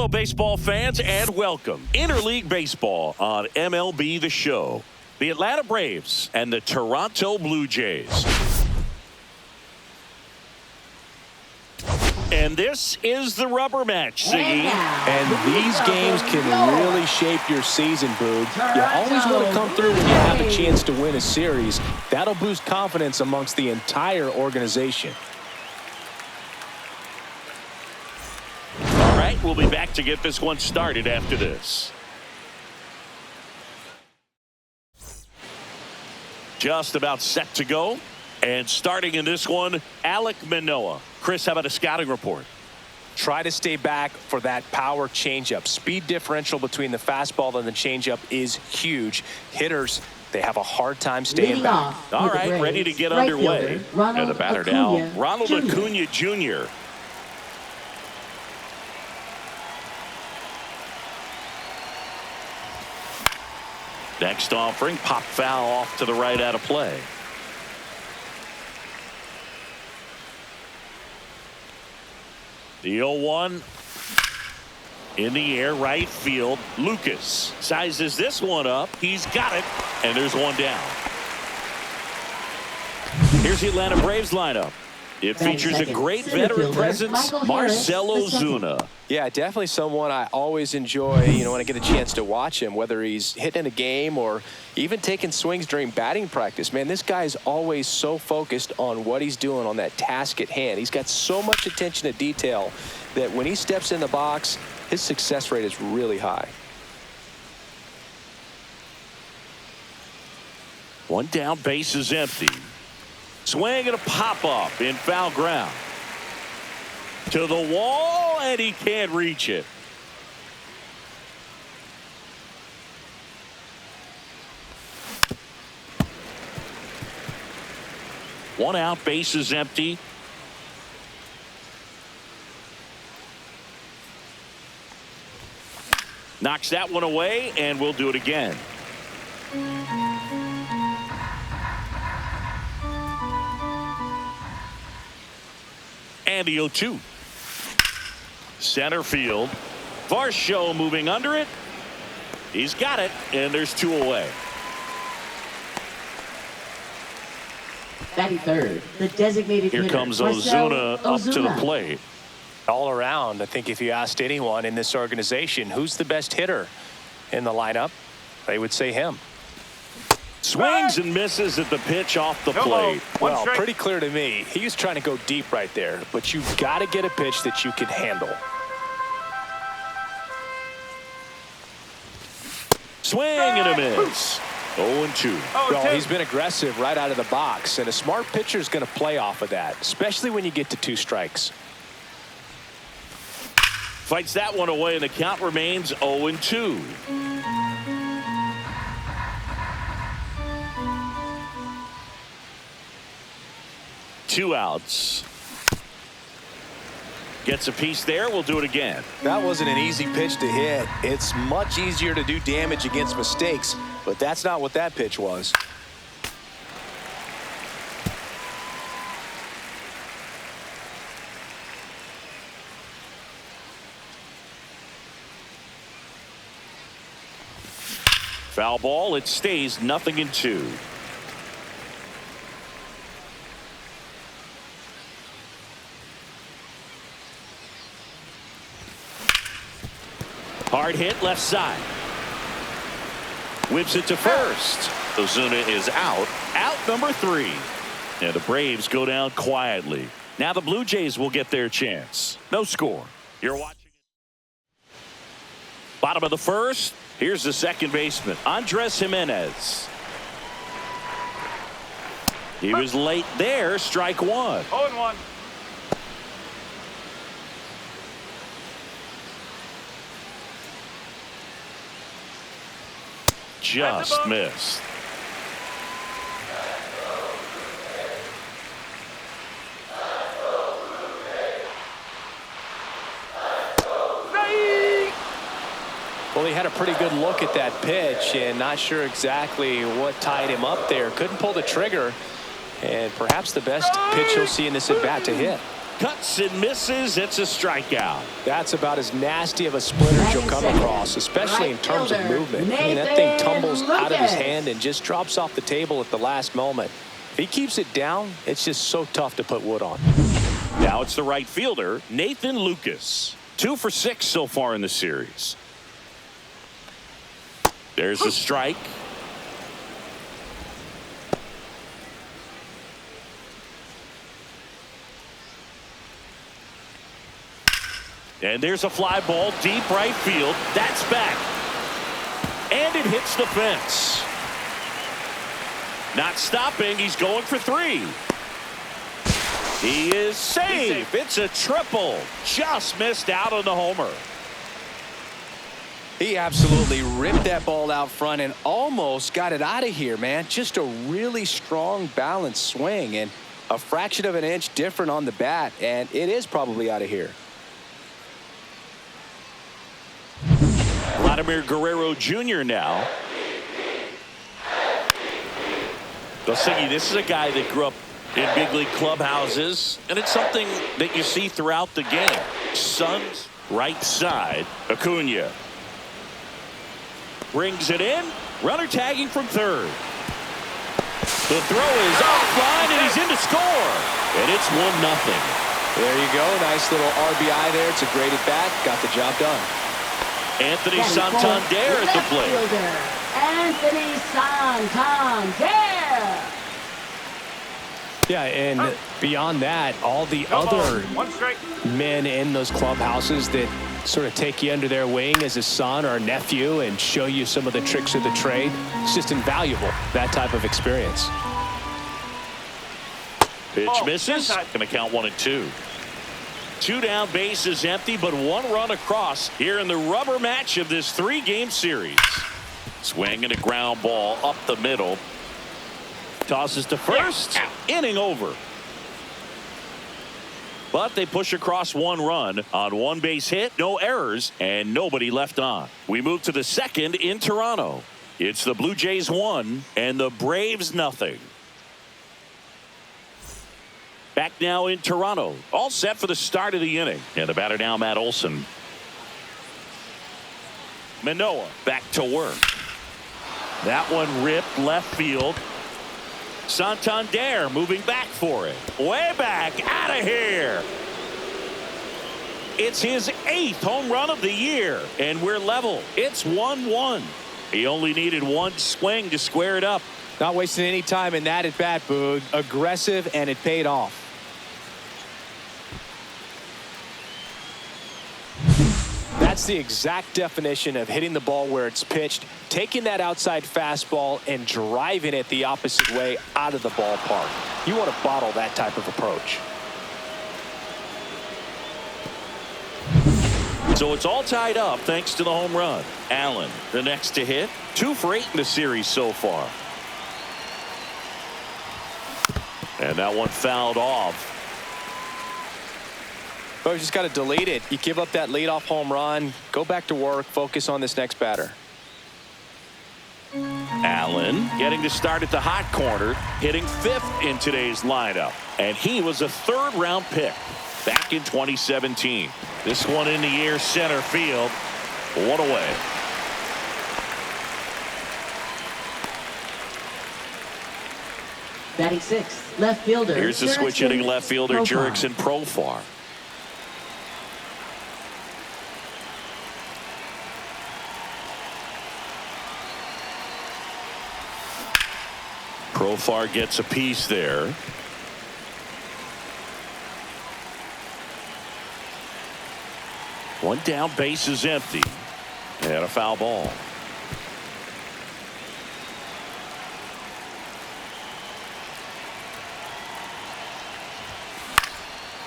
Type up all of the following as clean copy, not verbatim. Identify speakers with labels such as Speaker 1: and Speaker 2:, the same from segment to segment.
Speaker 1: baseball fans, and welcome. Interleague Baseball on MLB The Show. The Atlanta Braves and the Toronto Blue Jays. And this is the rubber match, Siggy.
Speaker 2: And these games can really shape your season, Boog. You always want to come through when you have a chance to win a series. That'll boost confidence amongst the entire organization.
Speaker 1: All right, we'll be back to get this one started after this. Just about set to go. And starting in this one, Alek Manoah. Chris, how about a scouting report?
Speaker 2: Try to stay back for that power changeup. Speed differential between the fastball and the changeup is huge. Hitters, they have a hard time staying back.
Speaker 1: All right, ready to get underway. And the batter now, Ronald Acuna Jr. Next offering, pop foul off to the right out of play. The 0-1 in the air, right field. Lucas sizes this one up. He's got it, and there's one down. Here's the Atlanta Braves lineup. It features a great veteran presence, Marcell Ozuna.
Speaker 2: Yeah, definitely someone I always enjoy, when I get a chance to watch him, whether he's hitting a game or even taking swings during batting practice. Man, this guy is always so focused on what he's doing on that task at hand. He's got so much attention to detail that when he steps in the box, his success rate is really high.
Speaker 1: One down, base is empty. Swing and a pop-up in foul ground. To the wall, and he can't reach it. One out, base is empty. Knocks that one away, and we'll do it again. And the 0-2. Center field. Varsho moving under it. He's got it, and there's two away.
Speaker 3: Batting third, the designated
Speaker 1: hitter. Here comes Ozuna up to the plate.
Speaker 2: All around, I think if you asked anyone in this organization who's the best hitter in the lineup, they would say him.
Speaker 1: Swings and misses at the pitch off the plate.
Speaker 2: Well, pretty clear to me. He was trying to go deep right there, but you've got to get a pitch that you can handle.
Speaker 1: Swing and a miss. 0-2.
Speaker 2: Well, he's been aggressive right out of the box, and a smart pitcher is going to play off of that, especially when you get to 2 strikes.
Speaker 1: Fights that one away, and the count remains 0-2. Two outs. Gets a piece there. We'll do it again.
Speaker 2: That wasn't an easy pitch to hit. It's much easier to do damage against mistakes, but that's not what that pitch was.
Speaker 1: Foul ball. It stays 0-2. Hard hit left side. Whips it to first. Ozuna is out. Out number 3. And the Braves go down quietly. Now the Blue Jays will get their chance. No score. You're watching it. Bottom of the first. Here's the second baseman, Andres Jimenez. He was late there. Strike one.
Speaker 4: 0-1.
Speaker 1: Just missed.
Speaker 2: Well, he had a pretty good look at that pitch and not sure exactly what tied him up there. Couldn't pull the trigger, and perhaps the best pitch he'll see in this at bat to hit.
Speaker 1: Cuts and misses. It's a strikeout.
Speaker 2: That's about as nasty of a splinter as you'll come across, especially in terms of movement. I mean, that thing tumbles out of his hand and just drops off the table at the last moment. If he keeps it down, it's just so tough to put wood on.
Speaker 1: Now it's the right fielder, Nathan Lucas. 2 for 6 so far in the series. There's a strike. And there's a fly ball deep right field. That's back. And it hits the fence. Not stopping. He's going for 3. He is safe. It's a triple. Just missed out on the homer.
Speaker 2: He absolutely ripped that ball out front and almost got it out of here, man. Just a really strong, balanced swing and a fraction of an inch different on the bat, and it is probably out of here.
Speaker 1: Vladimir Guerrero Jr. now. Silsigi, this is a guy that grew up in big league clubhouses, and it's something that you see throughout the game. Sun's right side. Acuna brings it in. Runner tagging from third. The throw is offline, and he's in to score. And it's 1-0.
Speaker 2: There you go. Nice little RBI there. It's a great at bat. Got the job done.
Speaker 1: Anthony Santander at the plate.
Speaker 3: Anthony Santander.
Speaker 2: Yeah, and beyond that, all the other men in those clubhouses that sort of take you under their wing as a son or a nephew and show you some of the tricks of the trade. It's just invaluable, that type of experience.
Speaker 1: Pitch misses. Going to count 1-2. 2 down, bases empty, but 1 run across here in the rubber match of this 3-game series. Swing and a ground ball up the middle. Tosses to first. Inning over. But they push across 1 run on 1 base hit, no errors, and nobody left on. We move to the second in Toronto. It's the Blue Jays 1 and the Braves 0. Back now in Toronto. All set for the start of the inning. And the batter now, Matt Olson. Manoah back to work. That one ripped left field. Santander moving back for it. Way back, out of here. It's his 8th home run of the year, and we're level. It's 1-1. He only needed 1 swing to square it up.
Speaker 2: Not wasting any time in that at bat, Boog. Aggressive, and it paid off. That's the exact definition of hitting the ball where it's pitched, taking that outside fastball and driving it the opposite way out of the ballpark. You want to bottle that type of approach.
Speaker 1: So it's all tied up thanks to the home run. Allen, the next to hit. 2 for 8 in the series so far. And that one fouled off.
Speaker 2: But you just got to delete it. You give up that leadoff home run. Go back to work. Focus on this next batter.
Speaker 1: Allen getting to start at the hot corner, hitting 5th in today's lineup. And he was a 3rd-round pick back in 2017. This one in the air center field. One away.
Speaker 3: Batting 6th, left fielder.
Speaker 1: Here's the switch hitting left fielder, Jurickson Profar. Profar gets a piece there. One down, base is empty. And a foul ball.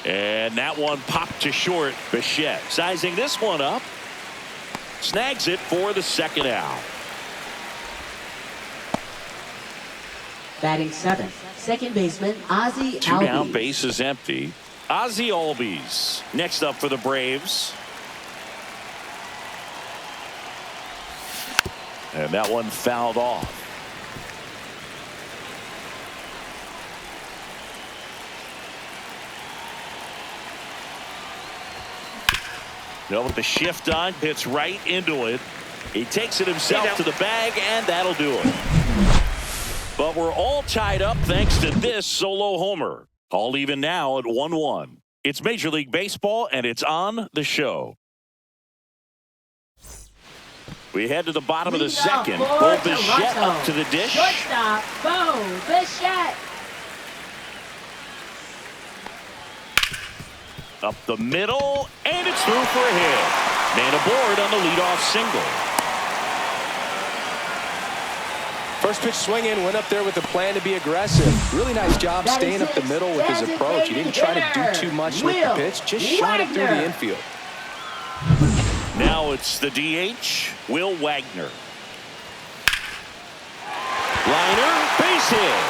Speaker 1: And that one popped to short. Bichette sizing this one up. Snags it for the 2nd out.
Speaker 3: Batting 7th, second baseman Ozzie Albies.
Speaker 1: 2 down, base is empty. Ozzie Albies next up for the Braves. And that one fouled off. Well, with the shift on, hits right into it. He takes it himself to the bag, and that'll do it. But we're all tied up thanks to this solo homer. All even now at 1-1. It's Major League Baseball, and it's on the show. We head to the bottom of the second. Bo Bichette up to the dish.
Speaker 3: Shortstop, Bo Bichette.
Speaker 1: Up the middle, and it's through for a hit. Man aboard on the leadoff single.
Speaker 2: First pitch swinging, went up there with a plan to be aggressive. Really nice job staying up the middle with his approach. He didn't try to do too much with the pitch, just shot it through the infield.
Speaker 1: Now it's the DH, Will Wagner. Liner, base hit.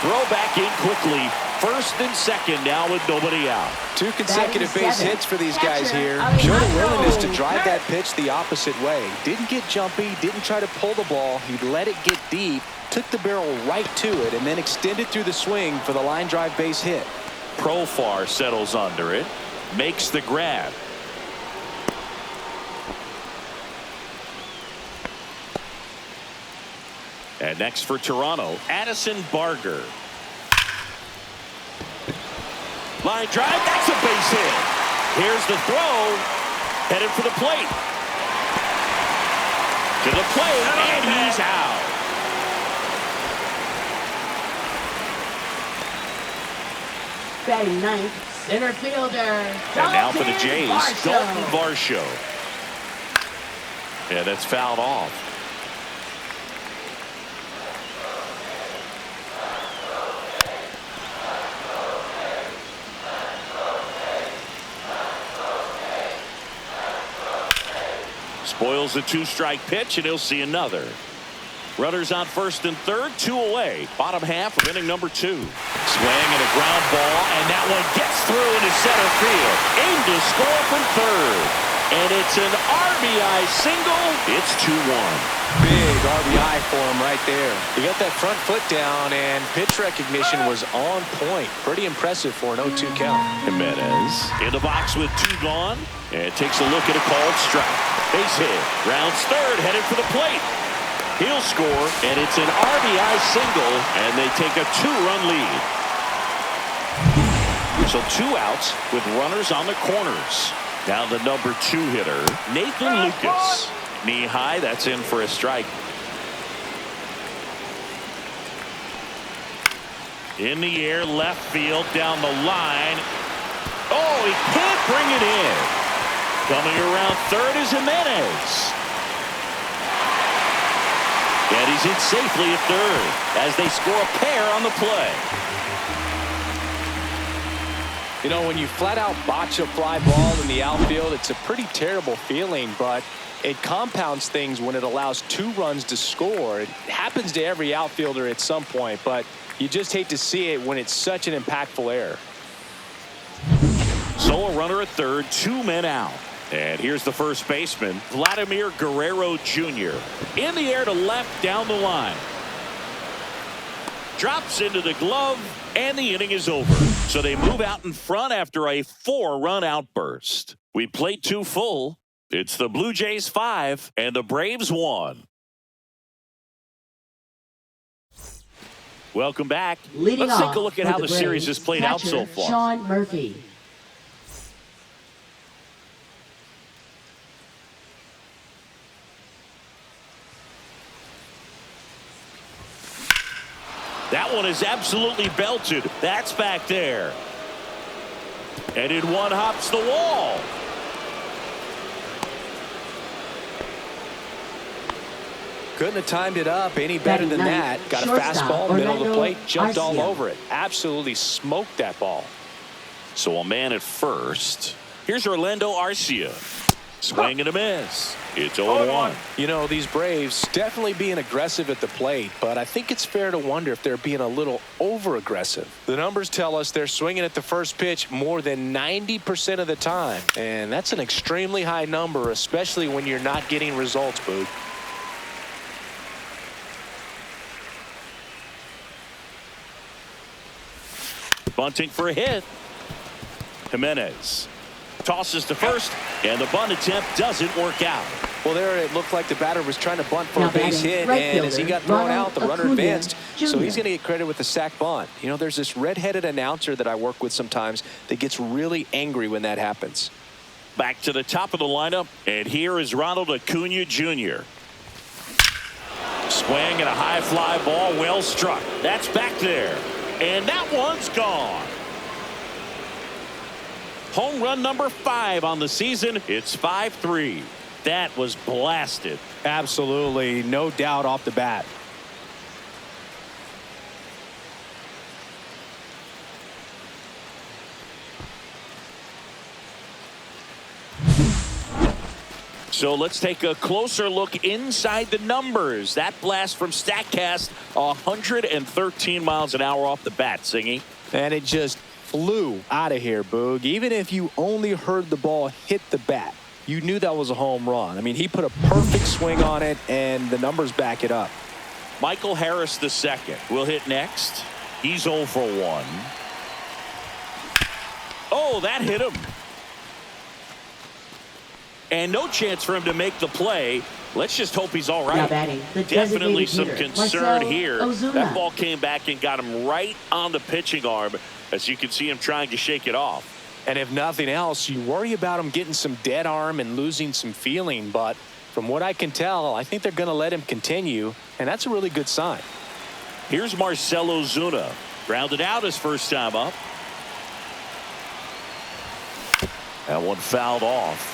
Speaker 1: Throw back in quickly. First and second now with nobody out.
Speaker 2: 2 consecutive base hits for these guys here. Showed a willingness to drive that pitch the opposite way. Didn't get jumpy, didn't try to pull the ball. He let it get deep, took the barrel right to it, and then extended through the swing for the line drive base hit.
Speaker 1: Profar settles under it, makes the grab. And next for Toronto, Addison Barger. Line drive, that's a base hit. Here's the throw, headed for the plate. To the plate, and he's out.
Speaker 3: Batting ninth, center fielder.
Speaker 1: And now for the Jays, Dalton Varsho. Yeah, that's fouled off. Spoils the 2-strike pitch, and he'll see another. Runners on first and third, 2 away. Bottom half of inning number 2. Swing and a ground ball, and that one gets through into center field. Aim to score from third. And it's an RBI single. It's 2-1.
Speaker 2: Big RBI for him right there. He got that front foot down, and pitch recognition was on point. Pretty impressive for an 0-2 count.
Speaker 1: Jimenez in the box with 2 gone, and takes a look at a called strike. Base hit, rounds third, headed for the plate. He'll score, and it's an RBI single, and they take a 2-run lead. So 2 outs with runners on the corners. Now the number 2 hitter, Nathan Lucas. Knee high, that's in for a strike. In the air, left field, down the line. Oh, he can't bring it in. Coming around third is Jimenez. And he's in safely at third as they score a pair on the play.
Speaker 2: You know, when you flat out botch a fly ball in the outfield, it's a pretty terrible feeling, but it compounds things when it allows 2 runs to score. It happens to every outfielder at some point, but you just hate to see it when it's such an impactful error.
Speaker 1: So a runner at third, 2 men out. And here's the first baseman, Vladimir Guerrero Jr. In the air to left, down the line. Drops into the glove, and the inning is over. So they move out in front after a 4-run outburst. We played 2 full. It's the Blue Jays 5 and the Braves 1. Welcome back. Let's take a look at how the series has played out so far.
Speaker 3: Sean Murphy.
Speaker 1: That one is absolutely belted. That's back there. And in one hops the wall.
Speaker 2: Couldn't have timed it up any better than that. Got a fastball, middle of the plate, jumped all over it. Absolutely smoked that ball.
Speaker 1: So a man at first. Here's Orlando Arcia. Swing and a miss. It's 0-1.
Speaker 2: You know, these Braves definitely being aggressive at the plate, but I think it's fair to wonder if they're being a little over-aggressive. The numbers tell us they're swinging at the first pitch more than 90% of the time, and that's an extremely high number, especially when you're not getting results, Boog.
Speaker 1: Bunting for a hit. Jimenez tosses to first, and the bunt attempt doesn't work out.
Speaker 2: Well, there it looked like the batter was trying to bunt for
Speaker 3: Now
Speaker 2: a base
Speaker 3: batting,
Speaker 2: hit,
Speaker 3: right
Speaker 2: and as he
Speaker 3: fielder,
Speaker 2: got thrown out, the runner
Speaker 3: Ronald
Speaker 2: advanced.
Speaker 3: Acuna
Speaker 2: So he's
Speaker 3: Jr.
Speaker 2: going to get credit with the sac bunt. You know, there's this red-headed announcer that I work with sometimes that gets really angry when that happens.
Speaker 1: Back to the top of the lineup, and here is Ronald Acuna Jr. Swing and a high fly ball, well struck. That's back there, and that one's gone. Home run number 5 on the season. It's 5-3. That was blasted.
Speaker 2: Absolutely, no doubt off the bat.
Speaker 1: So let's take a closer look inside the numbers. That blast from StatCast, 113 miles an hour off the bat, Singy.
Speaker 2: And it just flew out of here, Boog. Even if you only heard the ball hit the bat, you knew that was a home run. I mean, he put a perfect swing on it, and the numbers back it up.
Speaker 1: Michael Harris II will hit next. He's 0 for 1. Oh, that hit him. And no chance for him to make the play. Let's just hope he's all right.
Speaker 3: Now batting, the
Speaker 1: Definitely
Speaker 3: designated
Speaker 1: some
Speaker 3: hitter,
Speaker 1: concern
Speaker 3: Marcell
Speaker 1: here.
Speaker 3: Ozuna.
Speaker 1: That ball came back and got him right on the pitching arm, as you can see him trying to shake it off.
Speaker 2: And if nothing else, you worry about him getting some dead arm and losing some feeling. But from what I can tell, I think they're going to let him continue, and that's a really good sign.
Speaker 1: Here's Marcell Ozuna. Grounded out his first time up. That one fouled off.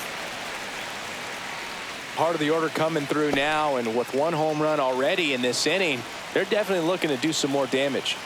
Speaker 2: Part of the order coming through now, and with 1 home run already in this inning, they're definitely looking to do some more damage.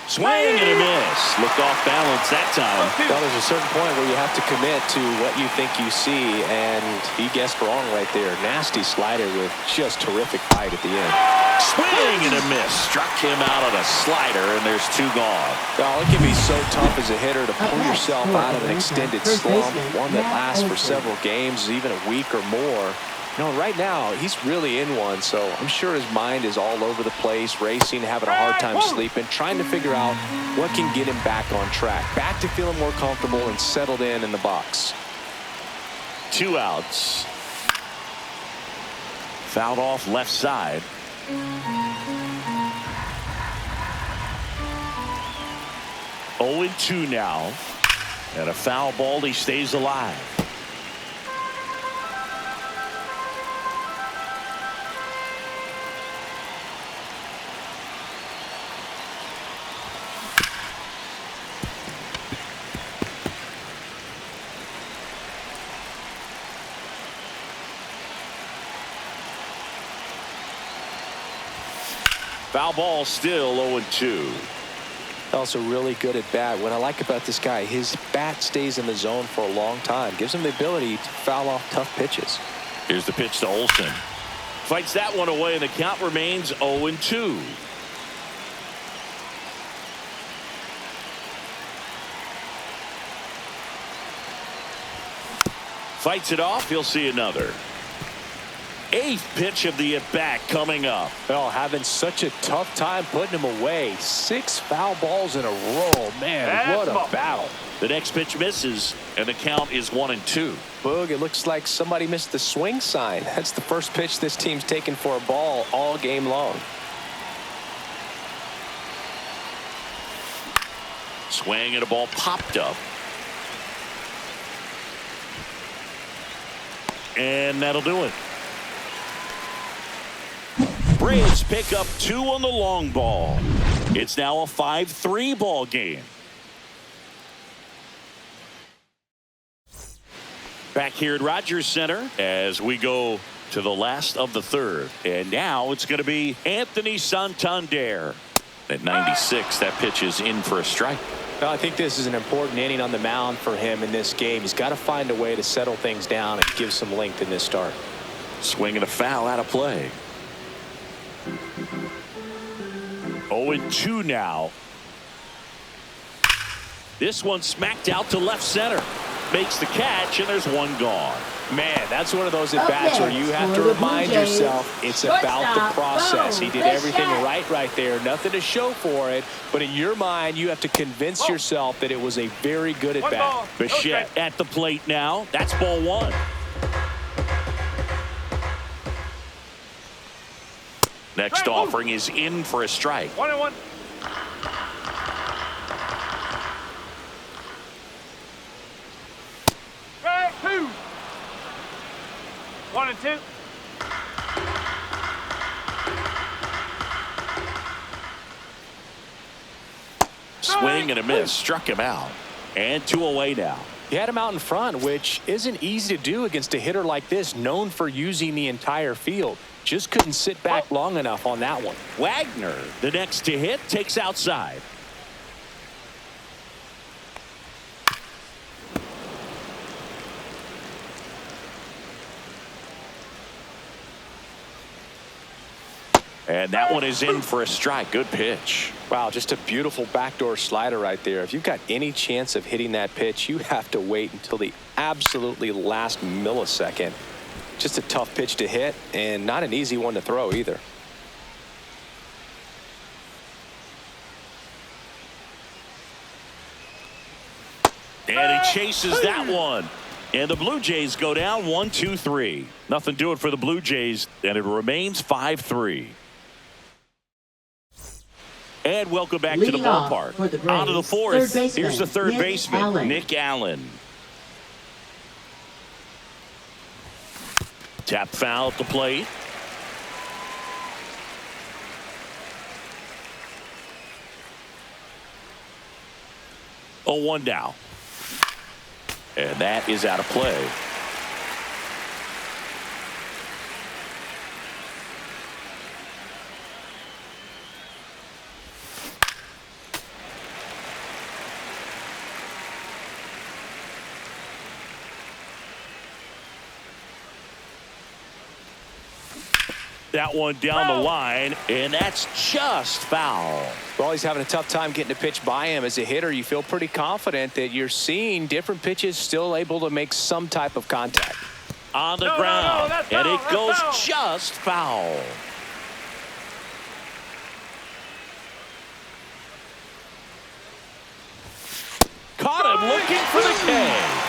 Speaker 1: Swing and a miss. Looked off balance that time.
Speaker 2: Well, there's a certain point where you have to commit to what you think you see, and he guessed wrong right there. Nasty slider with just terrific bite at the end.
Speaker 1: Swing and a miss. Struck him out on a slider, and there's 2 gone.
Speaker 2: Well, it can be so tough as a hitter to pull yourself out of an extended slump, one that lasts for several games, even a week or more. You know, right now, he's really in one, so I'm sure his mind is all over the place, racing, having a hard time sleeping, trying to figure out what can get him back on track, back to feeling more comfortable and settled in the box.
Speaker 1: 2 outs. Fouled off left side. Oh and 2 now. And a foul ball, he stays alive. Foul ball, still 0-2.
Speaker 2: Also really good at bat. What I like about this guy, his bat stays in the zone for a long time. Gives him the ability to foul off tough pitches.
Speaker 1: Here's the pitch to Olsen. Fights that one away, and the count remains 0-2. Fights it off. He'll see another. 8th pitch of the at-bat coming up.
Speaker 2: Well, having such a tough time putting him away. 6 foul balls in a row. Man, what a battle.
Speaker 1: The next pitch misses, and the count is 1-2.
Speaker 2: Boog, it looks like somebody missed the swing sign. That's the first pitch this team's taken for a ball all game long.
Speaker 1: Swing and a ball popped up. And that'll do it. Braves pick up 2 on the long ball. It's now a 5-3 ball game. Back here at Rogers Center as we go to the last of the 3rd. And now it's going to be Anthony Santander. At 96, that pitch is in for a strike.
Speaker 2: Well, I think this is an important inning on the mound for him in this game. He's got to find a way to settle things down and give some length in this start.
Speaker 1: Swing and a foul out of play. 0-2 now. This one smacked out to left center. makes the catch, and there's one gone.
Speaker 2: Man, that's one of those at-bats where you have to remind yourself it's about the process. He did everything right there. Nothing to show for it. But in your mind, you have to convince yourself that it was a very good at-bat.
Speaker 1: Bichette at the plate now. That's ball one. Next offering is in for a strike.
Speaker 4: 1-1. Strike two. 1-2.
Speaker 1: Swing and a miss. Struck him out. And 2 away now.
Speaker 2: He had him out in front, which isn't easy to do against a hitter like this, known for using the entire field. Just couldn't sit back long enough on that one.
Speaker 1: Wagner, the next to hit, takes outside. And that one is in for a strike. Good pitch.
Speaker 2: Wow, just a beautiful backdoor slider right there. If you've got any chance of hitting that pitch, you have to wait until the absolutely last millisecond. Just a tough pitch to hit, and not an easy one to throw either.
Speaker 1: And he chases that one. And the Blue Jays go down 1-2-3. Nothing doing for the Blue Jays, and it remains 5-3. And welcome back to the ballpark. On to the fourth. Here's the third baseman, Nick Allen. Tap foul at the plate. Oh, 1 down. And that is out of play. That one down the line, and that's just foul.
Speaker 2: Well, he's having a tough time getting a pitch by him. As a hitter, you feel pretty confident that you're seeing different pitches still able to make some type of contact.
Speaker 1: On the ground, and it goes just foul. Caught him looking for the K.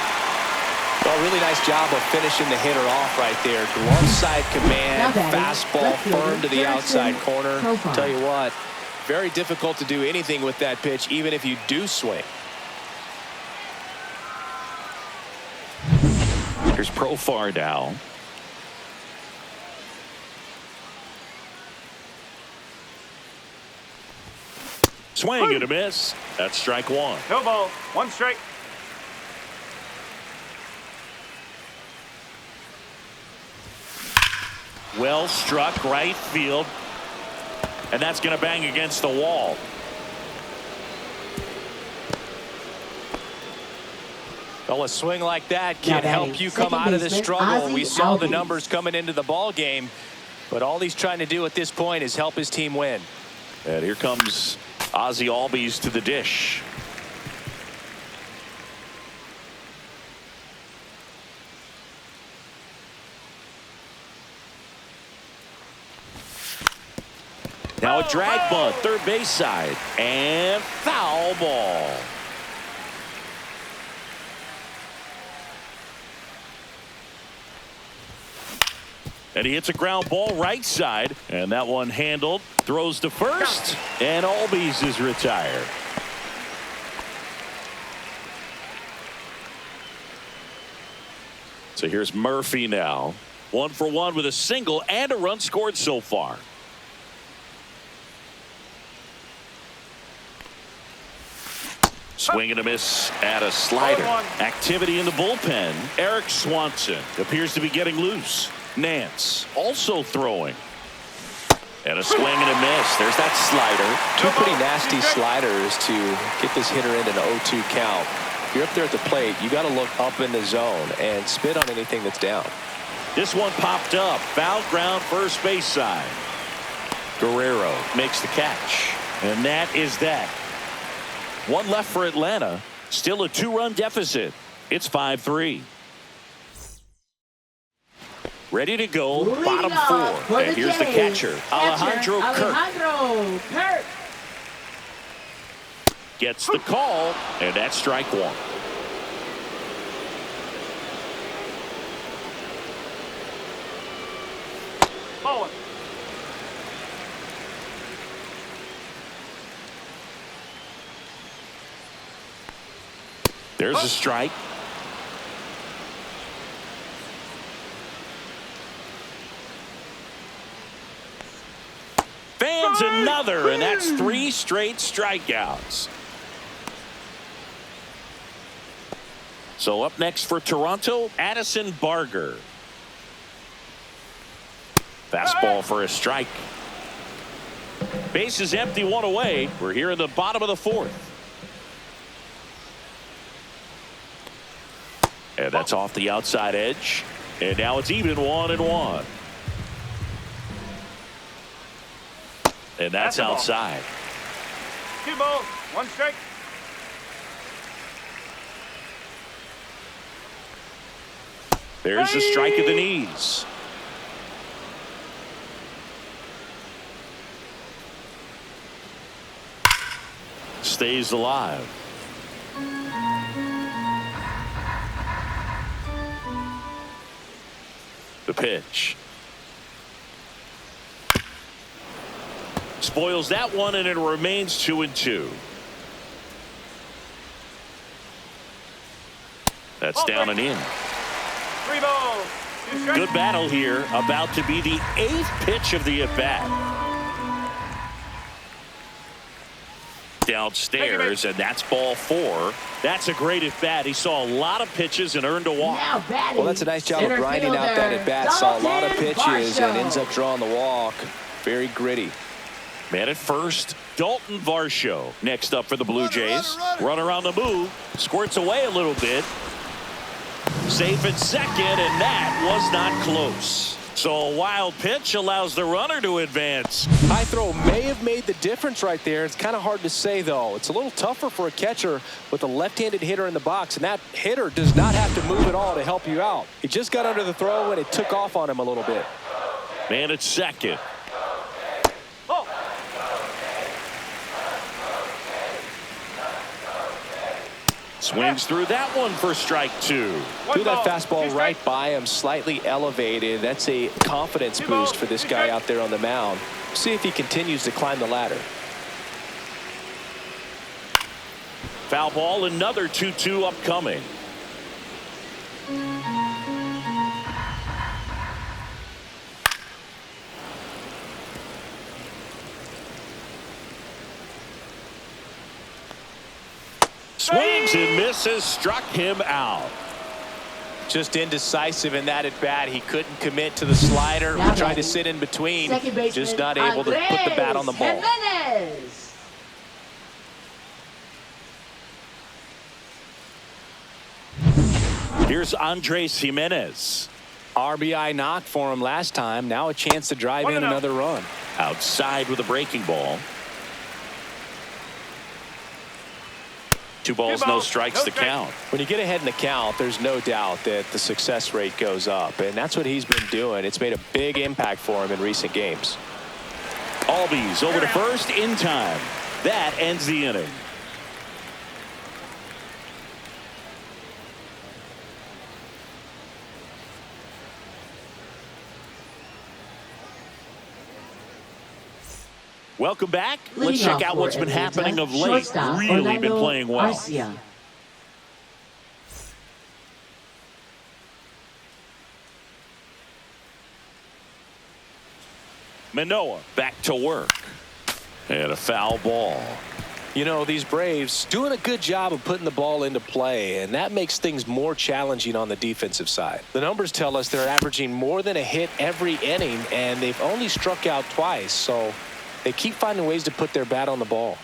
Speaker 2: Well, really nice job of finishing the hitter off right there. Glove side command, fastball firm to the outside corner. Tell you what, very difficult to do anything with that pitch, even if you do swing.
Speaker 1: Here's Profar now. Swing and a miss. That's strike one.
Speaker 4: No ball. 1 strike.
Speaker 1: Well struck right field. And that's going to bang against the wall.
Speaker 2: Well, a swing like that can help you come out of the struggle. We saw the numbers coming into the ball game, but all he's trying to do at this point is help his team win.
Speaker 1: And here comes Ozzie Albies to the dish. Now a drag bunt, third base side, and foul ball. And he hits a ground ball right side, and that one handled, throws to first, and Albies is retired. So here's Murphy now, 1 for 1 with a single and a run scored so far. Swing and a miss at a slider. Activity in the bullpen. Eric Swanson appears to be getting loose. Nance also throwing. And a swing and a miss. There's that slider.
Speaker 2: Two pretty nasty sliders to get this hitter in an 0-2 count. If you're up there at the plate, you got to look up in the zone and spit on anything that's down.
Speaker 1: This one popped up. Foul ground first base side. Guerrero makes the catch. And that is that. One left for Atlanta. Still a 2-run deficit. It's 5-3. Ready to go,
Speaker 3: Leading
Speaker 1: bottom
Speaker 3: off
Speaker 1: four.
Speaker 3: for
Speaker 1: And
Speaker 3: the
Speaker 1: here's the
Speaker 3: Jays,
Speaker 1: catcher, Alejandro Kirk.
Speaker 3: Alejandro Kirk.
Speaker 1: Gets the call, and that's strike one.
Speaker 4: Ball.
Speaker 1: There's a strike. Fans another, and that's 3 straight strikeouts. So up next for Toronto, Addison Barger. Fastball for a strike. Base is empty, 1 away. We're here in the bottom of the 4th. And that's off the outside edge. And now it's even 1-1. And that's outside.
Speaker 4: 2 balls, 1 strike.
Speaker 1: There's the strike at the knees. Stays alive. The pitch. Spoils that one, and it remains 2-2. That's down and in.
Speaker 4: 3 balls, 2 strikes.
Speaker 1: Good battle here. About to be the 8th pitch of the at-bat. Downstairs, and that's ball 4. That's a great at-bat. He saw a lot of pitches and earned a walk.
Speaker 3: Now batting,
Speaker 2: Well, that's a nice job of
Speaker 3: center
Speaker 2: grinding out that
Speaker 3: fielder,
Speaker 2: at-bat. Saw a lot of
Speaker 3: Dalton
Speaker 2: pitches and
Speaker 3: Varsho.
Speaker 2: ends up drawing the walk. Very gritty.
Speaker 1: Man at first, Dalton Varsho. Next up for the Blue Jays. Runner on the move. Squirts away a little bit. Safe at second, and that was not close. So a wild pitch allows the runner to advance.
Speaker 2: High throw may have made the difference right there. It's kind of hard to say, though. It's a little tougher for a catcher with a left-handed hitter in the box, and that hitter does not have to move at all to help you out. He just got under the throw, and it took off on him a little bit.
Speaker 1: Man at second.
Speaker 4: Ball.
Speaker 1: Swings through that one for strike 2.
Speaker 2: Threw that
Speaker 4: ball,
Speaker 2: fastball
Speaker 4: 2
Speaker 2: right
Speaker 4: strikes.
Speaker 2: by him, slightly elevated. That's a confidence boost for this guy out there on the mound. See if he continues to climb the ladder.
Speaker 1: Foul ball, another 2-2 upcoming. Swings and misses, struck him out.
Speaker 2: Just indecisive in that at bat. He couldn't commit to the slider.
Speaker 3: Now
Speaker 2: Tried to
Speaker 3: batting,
Speaker 2: sit in between.
Speaker 3: second baseman,
Speaker 2: Just not able to put the bat on the ball.
Speaker 3: Jimenez.
Speaker 1: Here's Andres Jimenez.
Speaker 2: RBI knock for him last time. Now a chance to drive in
Speaker 4: 1-0.
Speaker 2: another run.
Speaker 1: Outside with a breaking ball. 2 balls, no strikes to count.
Speaker 2: When you get ahead in the count, there's no doubt that the success rate goes up, and that's what he's been doing. It's made a big impact for him in recent games.
Speaker 1: Albies over to first in time. That ends the inning. Welcome back. Let's
Speaker 3: Leading
Speaker 1: check
Speaker 3: off
Speaker 1: out
Speaker 3: for
Speaker 1: what's been
Speaker 3: Atlanta,
Speaker 1: happening of late.
Speaker 3: shortstop,
Speaker 1: Really been
Speaker 3: Orlando
Speaker 1: playing well.
Speaker 3: Arcia.
Speaker 1: Manoah back to work. And a foul ball.
Speaker 2: You know, these Braves doing a good job of putting the ball into play, and that makes things more challenging on the defensive side. The numbers tell us they're averaging more than a hit every inning, and they've only struck out twice, so they keep finding ways to put their bat on the ball.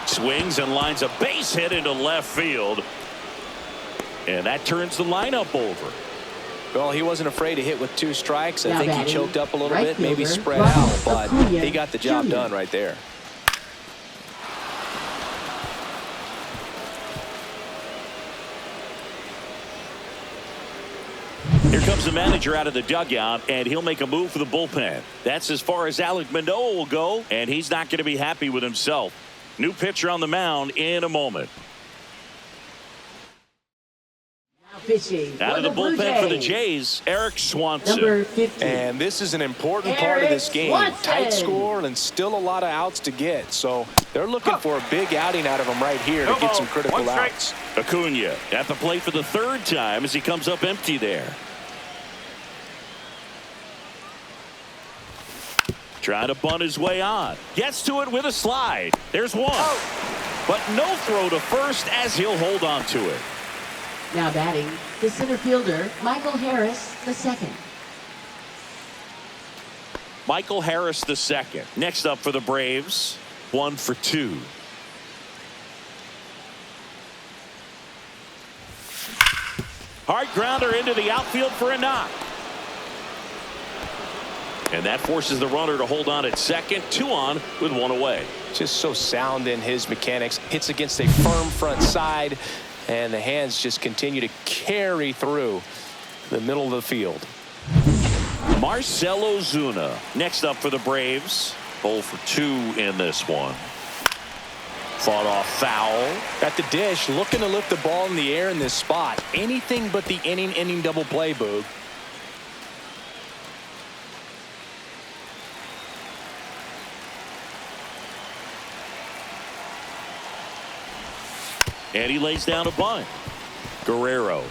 Speaker 1: Swings and lines a base hit into left field. And that turns the lineup over.
Speaker 2: Well, he wasn't afraid to hit with 2 strikes. I
Speaker 3: Now
Speaker 2: think he
Speaker 3: batting,
Speaker 2: choked up a little
Speaker 3: right
Speaker 2: bit, maybe
Speaker 3: fielder,
Speaker 2: spread
Speaker 3: Robert
Speaker 2: out, but
Speaker 3: Acuna
Speaker 2: he got the job
Speaker 3: Jr.
Speaker 2: done right there.
Speaker 1: Here comes the manager out of the dugout, and he'll make a move for the bullpen. That's as far as Alek Manoah will go, and he's not going to be happy with himself. New pitcher on the mound in a moment.
Speaker 3: Now pitching
Speaker 1: Out
Speaker 3: for
Speaker 1: of the
Speaker 3: Blue
Speaker 1: bullpen for the
Speaker 3: Jays.
Speaker 1: Jays, Eric Swanson.
Speaker 3: Number 50.
Speaker 2: And this is an important part of this
Speaker 3: Eric
Speaker 2: game.
Speaker 3: Swanson.
Speaker 2: Tight score and still a lot of outs to get. So they're looking for a big outing out of him right here to get some critical outs.
Speaker 1: Acuna at the plate for the 3rd time as he comes up empty there. Trying to bunt his way on. Gets to it with a slide. There's one. But no throw to first as he'll hold on to it.
Speaker 3: Now batting, the center fielder, Michael Harris II.
Speaker 1: Michael Harris II. Next up for the Braves, 1 for 2. Hard grounder into the outfield for a knock. And that forces the runner to hold on at second. 2 on with 1 away.
Speaker 2: Just so sound in his mechanics. Hits against a firm front side, and the hands just continue to carry through the middle of the field.
Speaker 1: Marcell Ozuna next up for the Braves. 0 for 2 in this one. Fought off foul.
Speaker 2: At the dish, looking to lift the ball in the air in this spot. Anything but the inning double play, Boog.
Speaker 1: And he lays down a bunt. Guerrero.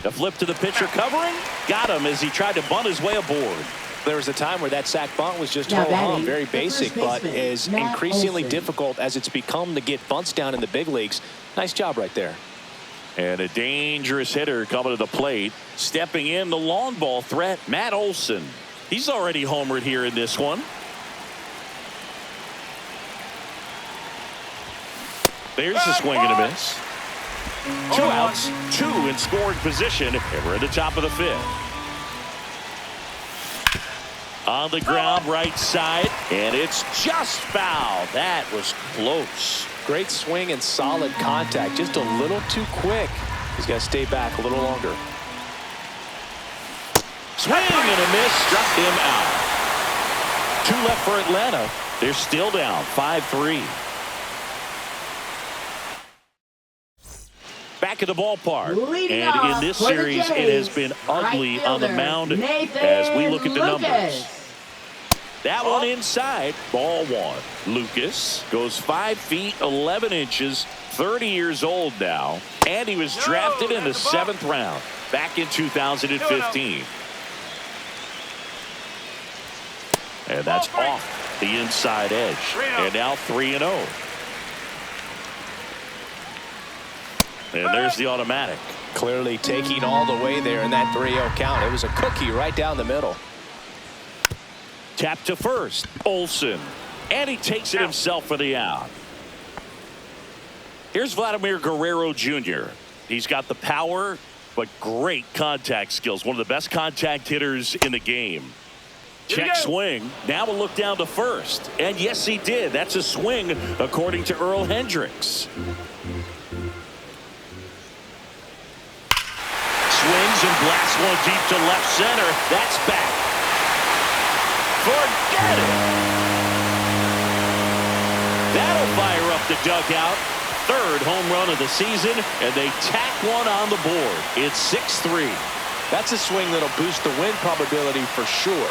Speaker 1: The flip to the pitcher covering. Got him as he tried to bunt his way aboard.
Speaker 2: There was a time where that sack bunt was just
Speaker 3: Now
Speaker 2: ho-hum,
Speaker 3: batting,
Speaker 2: very
Speaker 3: the
Speaker 2: basic,
Speaker 3: first
Speaker 2: but
Speaker 3: baseman,
Speaker 2: is
Speaker 3: Matt
Speaker 2: increasingly
Speaker 3: Olson.
Speaker 2: difficult as it's become to get bunts down in the big leagues. Nice job right there.
Speaker 1: And a dangerous hitter coming to the plate. Stepping in, the long ball threat, Matt Olson. He's already homered here in this one. There's a swing and a miss. 2 outs, 2 in scoring position, and we're at the top of the 5th. On the ground, right side, and it's just foul. That was close.
Speaker 2: Great swing and solid contact. Just a little too quick. He's got to stay back a little longer.
Speaker 1: Swing and a miss, struck him out. 2 left for Atlanta. They're still down 5-3. Back at the ballpark.
Speaker 3: Leading
Speaker 1: And in
Speaker 3: off
Speaker 1: this
Speaker 3: for the
Speaker 1: series, it has been ugly
Speaker 3: right
Speaker 1: on the
Speaker 3: fielder,
Speaker 1: mound
Speaker 3: Nathan
Speaker 1: as we look at the numbers.
Speaker 3: Lucas.
Speaker 1: That one inside, ball 1. Lucas goes 5 feet 11 inches, 30 years old now, and he was drafted in the 7th round back in 2015. And that's off the inside edge. And now 3-0. And there's the automatic.
Speaker 2: Clearly taking all the way there in that 3-0 count. It was a cookie right down the middle.
Speaker 1: Tap to first, Olson. And he takes it himself for the out. Here's Vladimir Guerrero Jr. He's got the power, but great contact skills. One of the best contact hitters in the game. Check swing. Now we'll look down to first. And yes, he did. That's a swing, according to Earl Hendricks. Swings and blasts one deep to left center. That's back. Forget it. That'll fire up the dugout. 3rd home run of the season, and they tack one on the board. It's 6-3.
Speaker 2: That's a swing that'll boost the win probability for sure.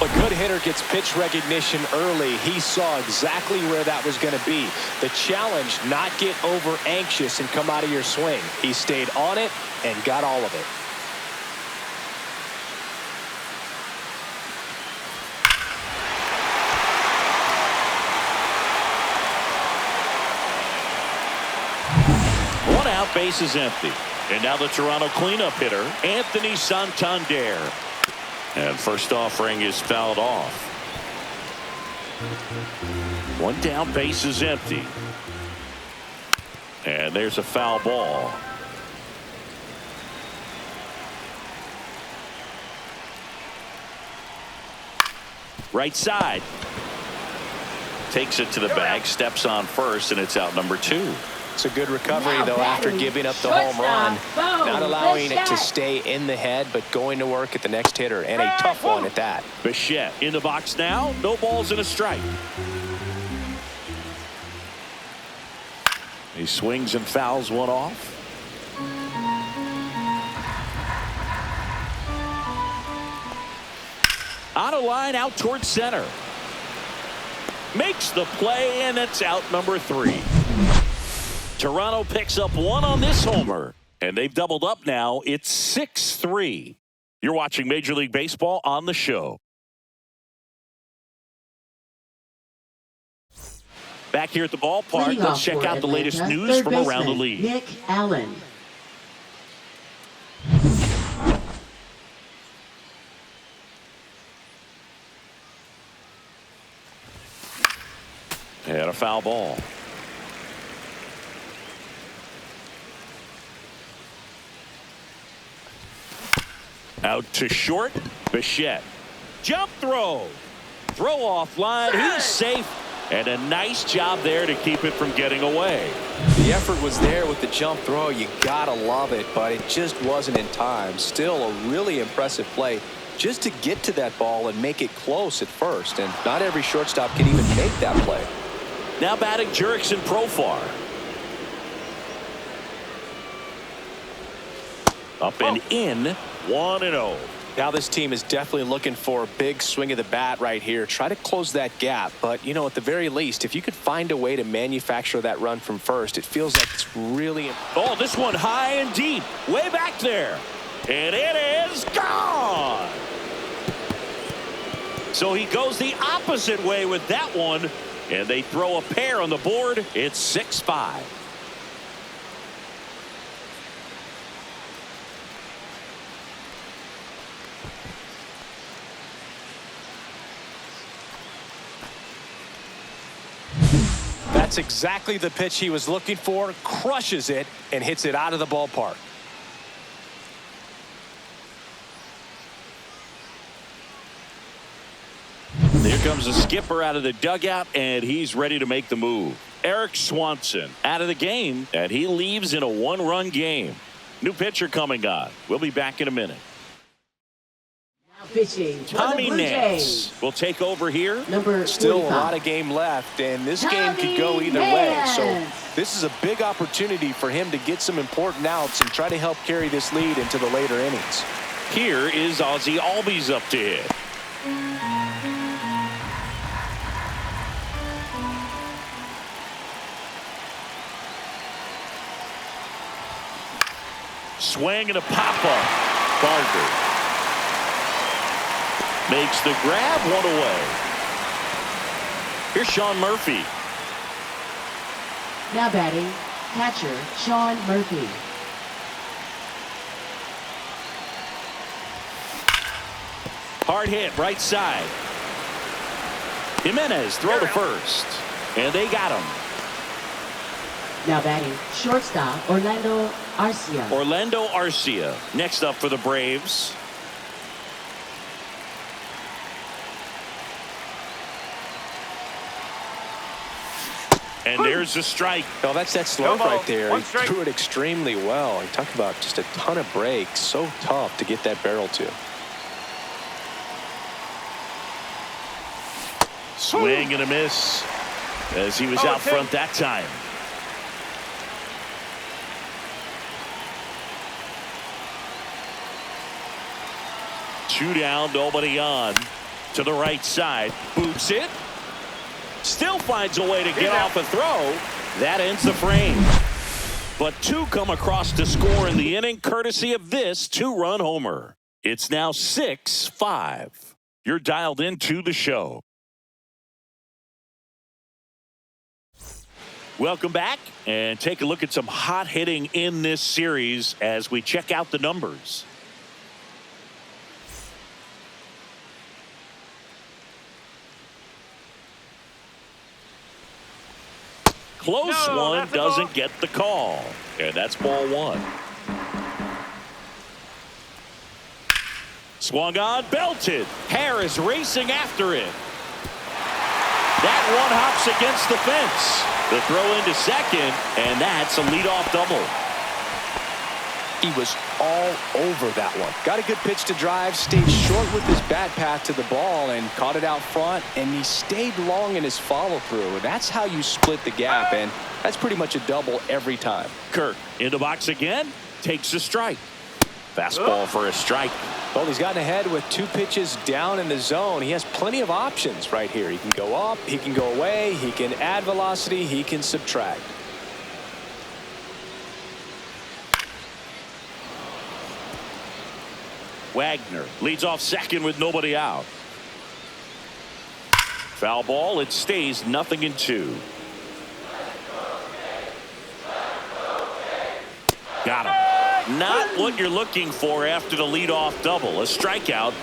Speaker 2: A good hitter gets pitch recognition early. He saw exactly where that was going to be. The challenge, not get over anxious and come out of your swing. He stayed on it and got all of it.
Speaker 1: base is empty. And now the Toronto cleanup hitter, Anthony Santander. And first offering is fouled off. One down, base is empty. And there's a foul ball. Right side. Takes it to the bag, steps on first, and it's out number 2.
Speaker 2: It's a good recovery, though, after giving up the home run. Not allowing it to stay in the head, but going to work at the next hitter, and a tough one at that.
Speaker 1: Bichette in the box now. No balls and a strike. He swings and fouls one off. On a line out towards center. Makes the play, and it's out number 3. Toronto picks up 1 on this homer, and they've doubled up now. It's 6-3. You're watching Major League Baseball on the show. Back here at the ballpark, let's check out the latest news from around the league.
Speaker 3: Nick Allen.
Speaker 1: And a foul ball. Out to short, Bichette. Jump throw. Throw off line. He's safe. And a nice job there to keep it from getting away.
Speaker 2: The effort was there with the jump throw. You gotta love it, but it just wasn't in time. Still a really impressive play just to get to that ball and make it close at first. And not every shortstop can even make that play.
Speaker 1: Now batting Jurickson Profar. Up and in, 1-0.
Speaker 2: Now this team is definitely looking for a big swing of the bat right here. Try to close that gap. But, you know, at the very least, if you could find a way to manufacture that run from first, it feels like it's really...
Speaker 1: Oh, this one high and deep. Way back there. And it is gone. So he goes the opposite way with that one. And they throw a pair on the board. It's 6-5.
Speaker 2: That's exactly the pitch he was looking for. Crushes it and hits it out of the ballpark.
Speaker 1: Here comes the skipper out of the dugout, and he's ready to make the move. Eric Swanson out of the game, and he leaves in a 1-run game. New pitcher coming on. We'll be back in a minute.
Speaker 3: Now pitching.
Speaker 1: Tommy Nance will take over here.
Speaker 3: Number
Speaker 2: Still
Speaker 3: 45.
Speaker 2: a lot of game left, and this game could go either way. So this is a big opportunity for him to get some important outs and try to help carry this lead into the later innings.
Speaker 1: Here is Ozzie Albies up to hit. Swing and a pop-up. Barker makes the grab, 1 away. Here's Sean Murphy.
Speaker 3: Now batting, catcher Sean Murphy.
Speaker 1: Hard hit, right side. Jimenez throw to first. And they got him.
Speaker 3: Now batting, shortstop Orlando Arcia.
Speaker 1: Orlando Arcia next up for the Braves. And there's a strike.
Speaker 2: No, that's that slurve
Speaker 4: No ball.
Speaker 2: right there.
Speaker 4: One
Speaker 2: He
Speaker 4: strike.
Speaker 2: threw it extremely well. He talked about just a ton of breaks. So tough to get that barrel to.
Speaker 1: Swing and a miss as he was out front that time. Two down, nobody on. To the right side, boots it. Still finds a way to get off a throw. That ends the frame. But 2 come across to score in the inning, courtesy of this 2-run homer. It's now 6-5. You're dialed into the show. Welcome back, and take a look at some hot hitting in this series as we check out the numbers. Close one doesn't get the call, and that's ball one. Swung on, belted. Harris racing after it. That one hops against the fence. The throw into second, and that's a leadoff double.
Speaker 2: He was all over that one. Got a good pitch to drive, stayed short with his bat path to the ball, and caught it out front, and he stayed long in his follow-through. That's how you split the gap, and that's pretty much a double every time.
Speaker 1: Kirk in the box again, takes a strike. Fastball for a strike.
Speaker 2: Well, he's gotten ahead with 2 pitches down in the zone. He has plenty of options right here. He can go up, he can go away, he can add velocity, he can subtract.
Speaker 1: Wagner leads off second with nobody out. Foul ball. It stays 0-2. Got him. Not what you're looking for after the leadoff double. A strikeout,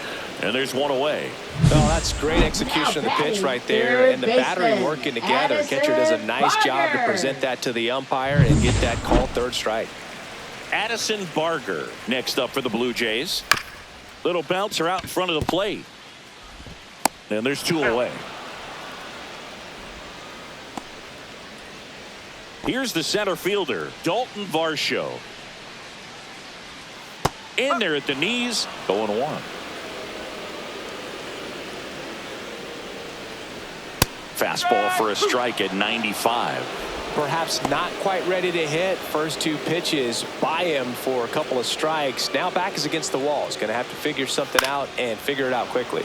Speaker 1: and there's one away.
Speaker 2: Well, that's great execution of the pitch right there, and the battery working together. Catcher does a nice job to present that to the umpire and get that called third strike.
Speaker 1: Addison Barger next up for the Blue Jays. Little bouncer out in front of the plate. And there's 2 away. Here's the center fielder, Dalton Varsho. In there at the knees, 0-1. Fastball for a strike at 95.
Speaker 2: Perhaps not quite ready to hit. First 2 pitches by him for a couple of strikes. Now back is against the wall. He's going to have to figure something out and figure it out quickly.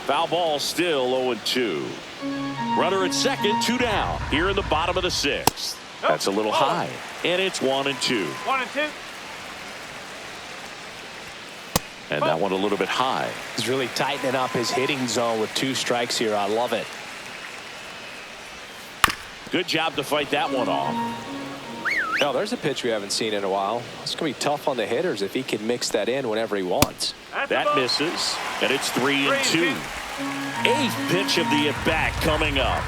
Speaker 1: Foul ball, still 0-2. Runner at second, 2 down here in the bottom of the 6th. That's a little high, and it's 1-2.
Speaker 4: 1-2.
Speaker 1: And that one a little bit high.
Speaker 2: He's really tightening up his hitting zone with 2 strikes here. I love it.
Speaker 1: Good job to fight that one off.
Speaker 2: Now there's a pitch we haven't seen in a while. It's going to be tough on the hitters if he can mix that in whenever he wants.
Speaker 1: That misses, and it's 3-2. 8th pitch of the at-bat coming up.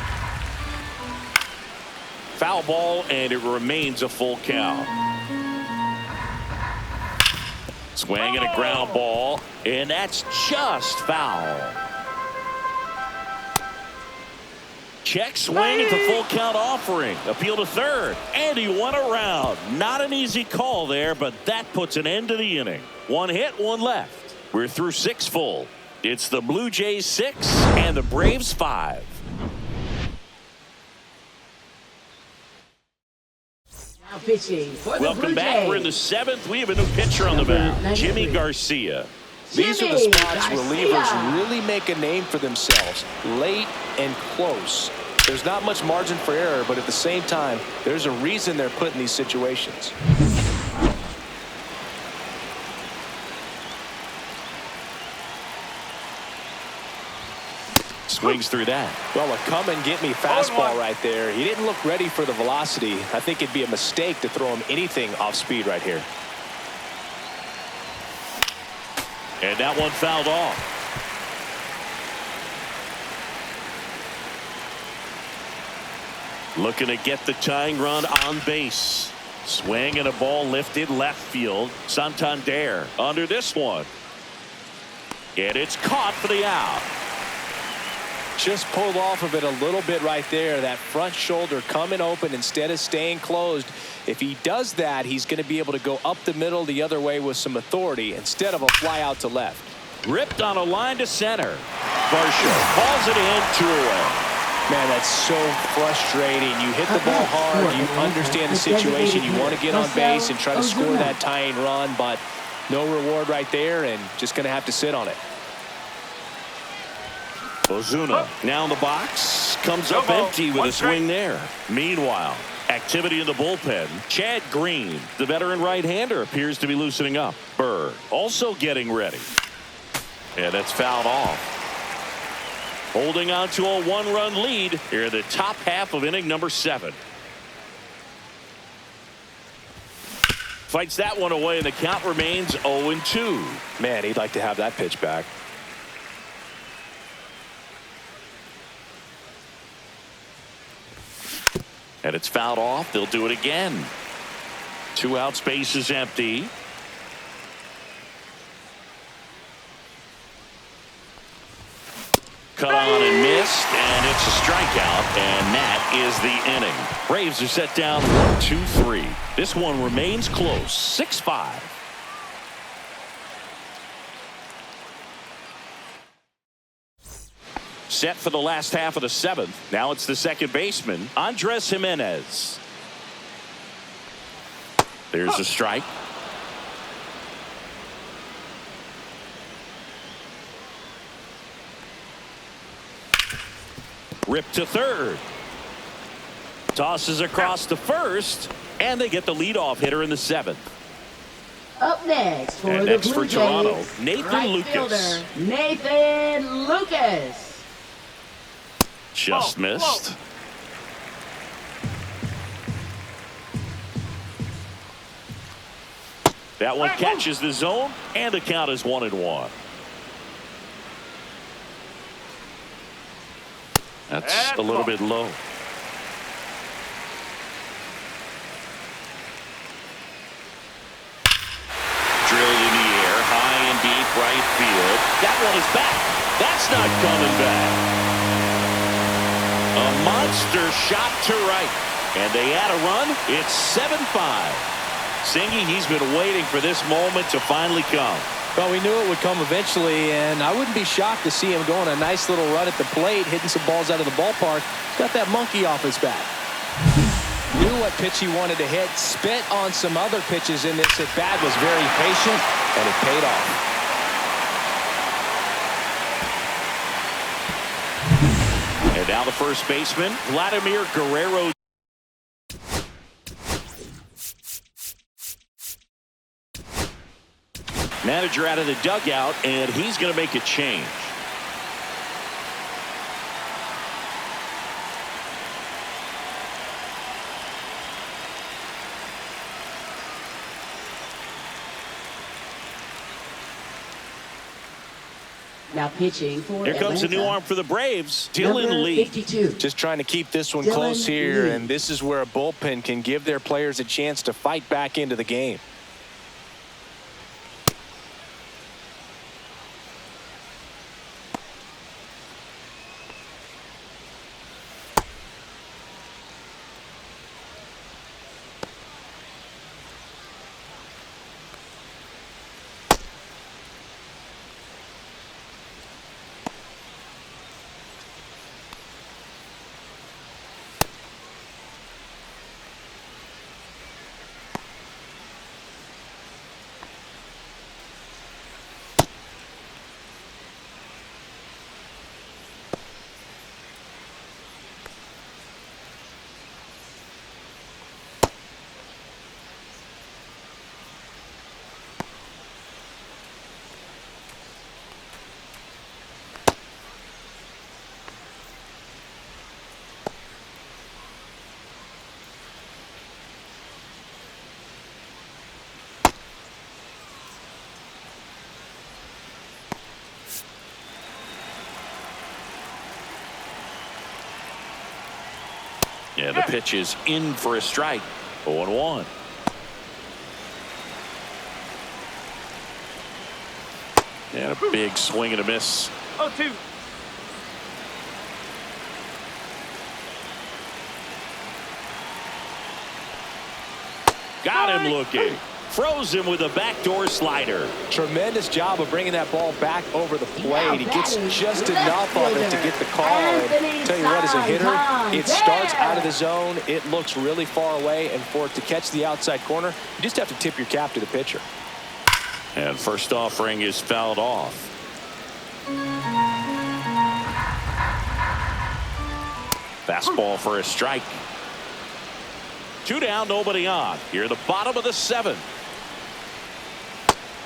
Speaker 1: Foul ball, and it remains a full count. Swing and a ground ball, and that's just foul. Check swing at the full count offering. Appeal to third, and he went around. Not an easy call there, but that puts an end to the inning. 1 hit, 1 left. We're through 6 full. It's the Blue Jays 6 and the Braves 5.
Speaker 3: Now pitching for the
Speaker 1: Welcome
Speaker 3: Blue
Speaker 1: back.
Speaker 3: Jays.
Speaker 1: We're in the 7th. We have a new pitcher on the mound, Jimmy Garcia.
Speaker 2: These are the spots relievers really make a name for themselves. Late and close. There's not much margin for error, but at the same time, there's a reason they're put in these situations.
Speaker 1: Swings through that.
Speaker 2: Well, a come-and-get-me fastball right there. He didn't look ready for the velocity. I think it'd be a mistake to throw him anything off speed right here.
Speaker 1: And that one fouled off. Looking to get the tying run on base. Swing and a ball lifted left field. Santander under this one. And it's caught for the out.
Speaker 2: Just pulled off of it a little bit right there. That front shoulder coming open instead of staying closed. If he does that, he's going to be able to go up the middle the other way with some authority instead of a fly out to left.
Speaker 1: Ripped on a line to center. Varsho calls it in, 2 away.
Speaker 2: Man, that's so frustrating. You hit the ball hard. You understand the situation. You want to get on base and try to score that tying run, but no reward right there, and just going to have to sit on it.
Speaker 1: Ozuna now in the box, comes up empty with a swing there. Meanwhile, activity in the bullpen. Chad Green, the veteran right-hander, appears to be loosening up. Bird also getting ready. And that's fouled off. Holding on to a 1-run lead here in the top half of inning number 7. Fights that one away, and the count remains 0-2.
Speaker 2: Man, he'd like to have that pitch back.
Speaker 1: And it's fouled off. They'll do it again. 2 out, space is empty. Cut on and missed, and it's a strikeout, and that is the inning. Braves are set down 1-2-3. This one remains close, 6-5. Set for the last half of the 7th. Now it's the second baseman, Andres Jimenez. There's a strike. Ripped to third. Tosses across to first, and they get the leadoff hitter in the 7th.
Speaker 3: Up next for
Speaker 1: And
Speaker 3: the
Speaker 1: next
Speaker 3: Blue
Speaker 1: for Toronto,
Speaker 3: Jays,
Speaker 1: Nathan
Speaker 3: right
Speaker 1: Lucas.
Speaker 3: fielder, Nathan Lucas.
Speaker 1: Just missed. That one catches the zone, and the count is 1-1. That's a little bit low. Drilled in the air, high and deep right field. That one is back. That's not coming back. A monster shot to right. And they add a run. It's 7-5. Singy, he's been waiting for this moment to finally come.
Speaker 2: Well, we knew it would come eventually, and I wouldn't be shocked to see him go on a nice little run at the plate, hitting some balls out of the ballpark. Got that monkey off his back. Knew what pitch he wanted to hit, spit on some other pitches in this at-bat, was very patient, and it paid off.
Speaker 1: And now the first baseman, Vladimir Guerrero. Manager out of the dugout, and he's going to make a change.
Speaker 3: Now pitching for
Speaker 1: Here comes a new
Speaker 3: Atlanta.
Speaker 1: arm for the Braves,
Speaker 3: Number
Speaker 1: Dylan Lee.
Speaker 3: 52.
Speaker 2: Just trying to keep this one
Speaker 3: Dylan
Speaker 2: close here,
Speaker 3: Lee.
Speaker 2: and this is where a bullpen can give their players a chance to fight back into the game.
Speaker 1: Yeah, the pitch is in for a strike. 0-1. And a big swing and a miss.
Speaker 4: 0-2.
Speaker 1: Got him looking. Froze him with a backdoor slider.
Speaker 2: Tremendous job of bringing that ball back over the plate. He gets just enough of it to get the call. And tell you what, as a hitter, it starts out of the zone. It looks really far away, and for it to catch the outside corner, you just have to tip your cap to the pitcher.
Speaker 1: And first offering is fouled off. Fastball for a strike. 2 down, nobody on. Here, the bottom of the 7th.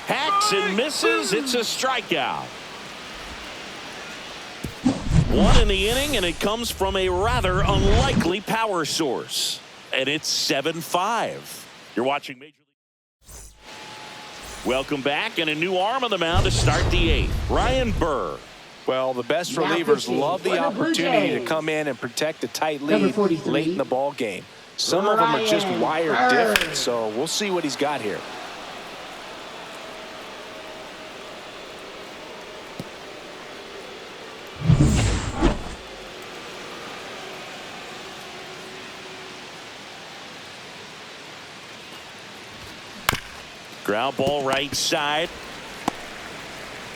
Speaker 1: Hacks and misses. It's a strikeout. 1 in the inning, and it comes from a rather unlikely power source. And it's 7-5. You're watching Major League. Welcome back, and a new arm on the mound to start the 8th. Ryan Burr.
Speaker 2: Well, the best
Speaker 3: Now
Speaker 2: relievers
Speaker 3: pitching
Speaker 2: love the
Speaker 3: for the Blue
Speaker 2: opportunity to
Speaker 3: Jays.
Speaker 2: come in and protect a tight
Speaker 3: Number
Speaker 2: lead
Speaker 3: 43,
Speaker 2: late in the ball game. Some of them are just
Speaker 3: Ryan
Speaker 2: wired
Speaker 3: Burr.
Speaker 2: different, so we'll see what he's got here.
Speaker 1: Ground ball right side.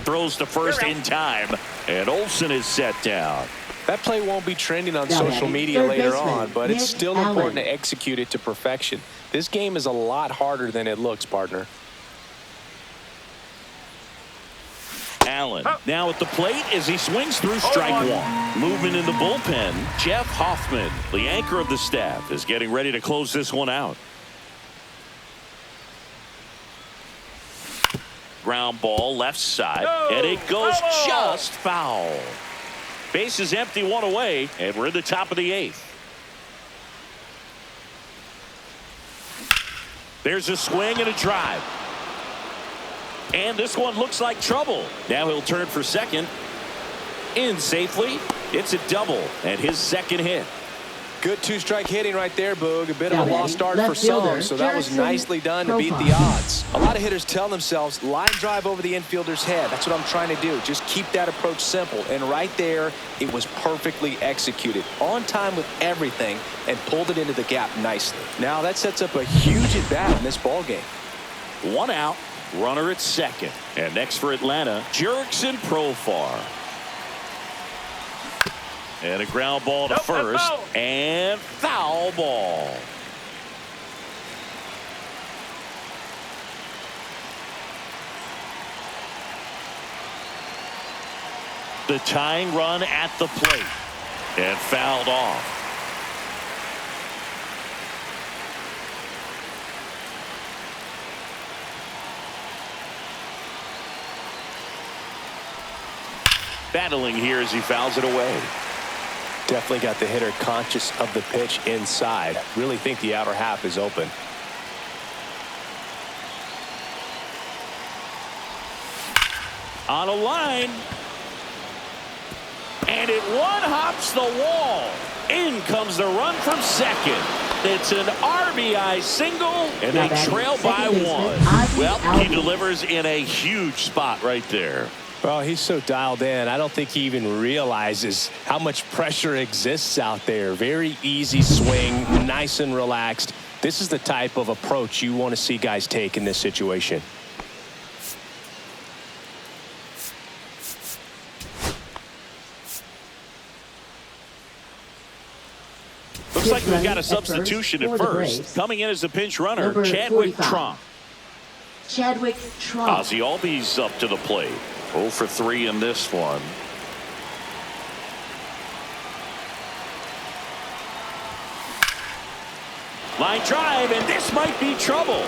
Speaker 1: Throws to first in time, and Olsen is set down.
Speaker 2: That play won't be trending on
Speaker 3: Now
Speaker 2: social
Speaker 3: batting,
Speaker 2: media
Speaker 3: third
Speaker 2: later
Speaker 3: baseman,
Speaker 2: on, but it's
Speaker 3: Nick
Speaker 2: still
Speaker 3: Allen.
Speaker 2: important to execute it to perfection. This game is a lot harder than it looks, partner.
Speaker 1: Allen now at the plate as he swings through strike one. Movement in the bullpen. Jeff Hoffman, the anchor of the staff, is getting ready to close this one out. Ground ball left side, and it goes just foul. Base is empty, one away, and we're in the top of the 8th. There's a swing and a drive. And this one looks like trouble. Now he'll turn for second. In safely. It's a double, and his second hit.
Speaker 2: Good two-strike hitting right there, Boog. A bit
Speaker 3: Now
Speaker 2: of a
Speaker 3: batting,
Speaker 2: lost start
Speaker 3: left
Speaker 2: for some,
Speaker 3: fielder,
Speaker 2: so that was
Speaker 3: Jackson
Speaker 2: nicely done to beat the
Speaker 3: Profile.
Speaker 2: odds. A lot of hitters tell themselves, line drive over the infielder's head. That's what I'm trying to do. Just keep that approach simple. And right there, it was perfectly executed. On time with everything, and pulled it into the gap nicely. Now that sets up a huge at-bat in this ball game.
Speaker 1: One out. Runner at second. And next for Atlanta, Jurickson Profar. And a ground ball to first.
Speaker 4: foul.
Speaker 1: And foul ball. The tying run at the plate. And fouled off. Battling here as he fouls it away.
Speaker 2: Definitely got the hitter conscious of the pitch inside. Really think the outer half is open.
Speaker 1: On a line. And it one-hops the wall. In comes the run from second. It's an RBI single, and
Speaker 3: Now
Speaker 1: they
Speaker 3: batting,
Speaker 1: trail by
Speaker 3: second baseman,
Speaker 1: one.
Speaker 3: Ozzie
Speaker 1: Well, he
Speaker 3: Albies.
Speaker 1: delivers in a huge spot right there.
Speaker 2: Well, he's so dialed in. I don't think he even realizes how much pressure exists out there. Very easy swing, nice and relaxed. This is the type of approach you want to see guys take in this situation.
Speaker 1: Looks like we've got a substitution at first. Coming in as the pinch runner,
Speaker 3: Number
Speaker 1: Chadwick
Speaker 3: 45.
Speaker 1: Trump.
Speaker 3: Chadwick Trump.
Speaker 1: Ozzie Albies up to the plate. 0 for 3 in this one. Line drive, and this might be trouble.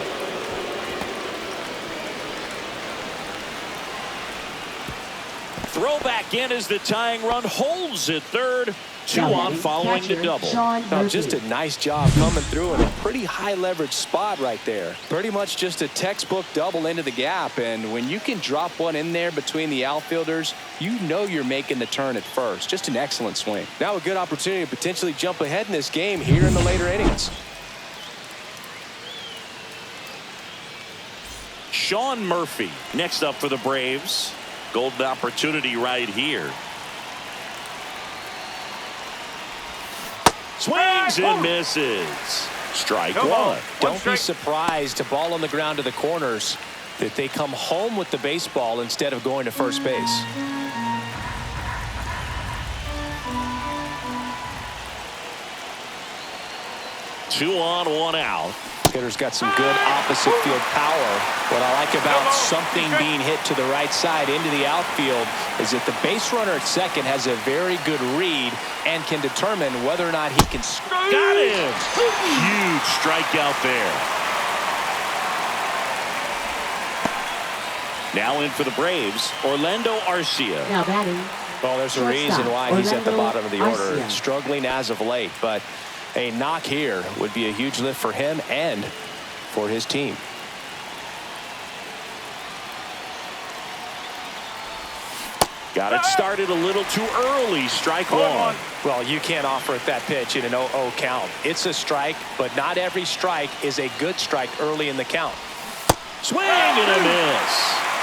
Speaker 1: Throw back in as the tying run holds at third. 2
Speaker 3: Now
Speaker 1: on
Speaker 3: batting,
Speaker 1: following the
Speaker 3: catcher,
Speaker 1: double.
Speaker 3: Sean
Speaker 2: Now,
Speaker 3: Murphy.
Speaker 2: just a nice job coming through in a pretty high leverage spot right there. Pretty much just a textbook double into the gap. And when you can drop one in there between the outfielders, you know you're making the turn at first. Just an excellent swing. Now a good opportunity to potentially jump ahead in this game here in the later innings.
Speaker 1: Sean Murphy next up for the Braves. Golden opportunity right here. Swings and misses. Strike
Speaker 4: No ball.
Speaker 1: one.
Speaker 2: Don't be
Speaker 4: strike.
Speaker 2: surprised to ball on the ground to the corners that they come home with the baseball instead of going to first base.
Speaker 1: Two on, one out.
Speaker 2: Hitter's got some good opposite field power. What I like about something being hit to the right side into the outfield is that the base runner at second has a very good read and can determine whether or not he can.
Speaker 1: Got him. Huge strikeout there. Now in for the Braves, Orlando Arcia.
Speaker 3: Now batting.
Speaker 2: Well, there's a
Speaker 3: Shortstop,
Speaker 2: reason why he's at the
Speaker 3: Orlando
Speaker 2: bottom of the order.
Speaker 3: Arcia.
Speaker 2: Struggling as of late, but a knock here would be a huge lift for him and for his team.
Speaker 1: Got it started a little too early. Strike one.
Speaker 2: Well, you can't offer it that pitch in an 0-0 count. It's a strike, but not every strike is a good strike early in the count.
Speaker 1: Swing and a miss.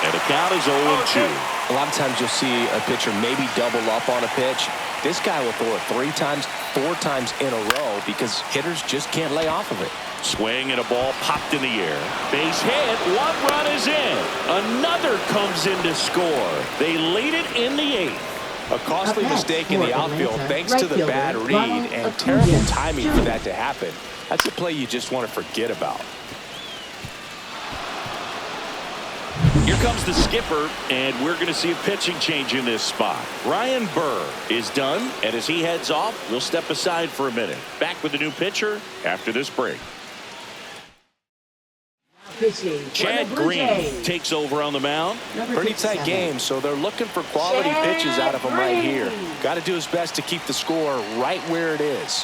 Speaker 1: And the count is 0-2.
Speaker 2: A lot of times you'll see a pitcher maybe double up on a pitch. This guy will throw it 3 times, 4 times in a row because hitters just can't lay off of it.
Speaker 1: Swing and a ball popped in the air. Base hit. 1 run is in. Another comes in to score. They lead it in the 8th.
Speaker 2: A costly mistake in the outfield thanks to the bad read and terrible timing for that to happen. That's a play you just want to forget about.
Speaker 1: Here comes the skipper, and we're going to see a pitching change in this spot. Ryan Burr is done, and as he heads off, we'll step aside for a minute. Back with the new pitcher after this break. Chad Green takes over on the mound.
Speaker 2: Pretty tight game, so they're looking for quality pitches out of him right here. Got to do his best to keep the score right where it is.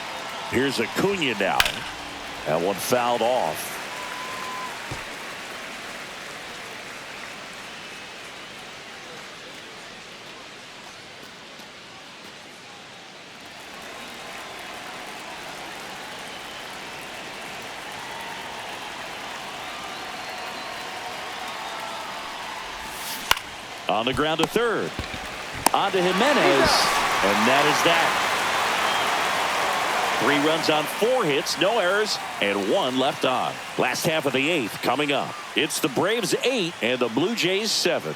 Speaker 1: Here's Acuna now. That one fouled off. On the ground to third. On to Jimenez. And that is that. 3 runs on 4 hits, no errors, and 1 left on. Last half of the 8th coming up. It's the Braves 8 and the Blue Jays 7.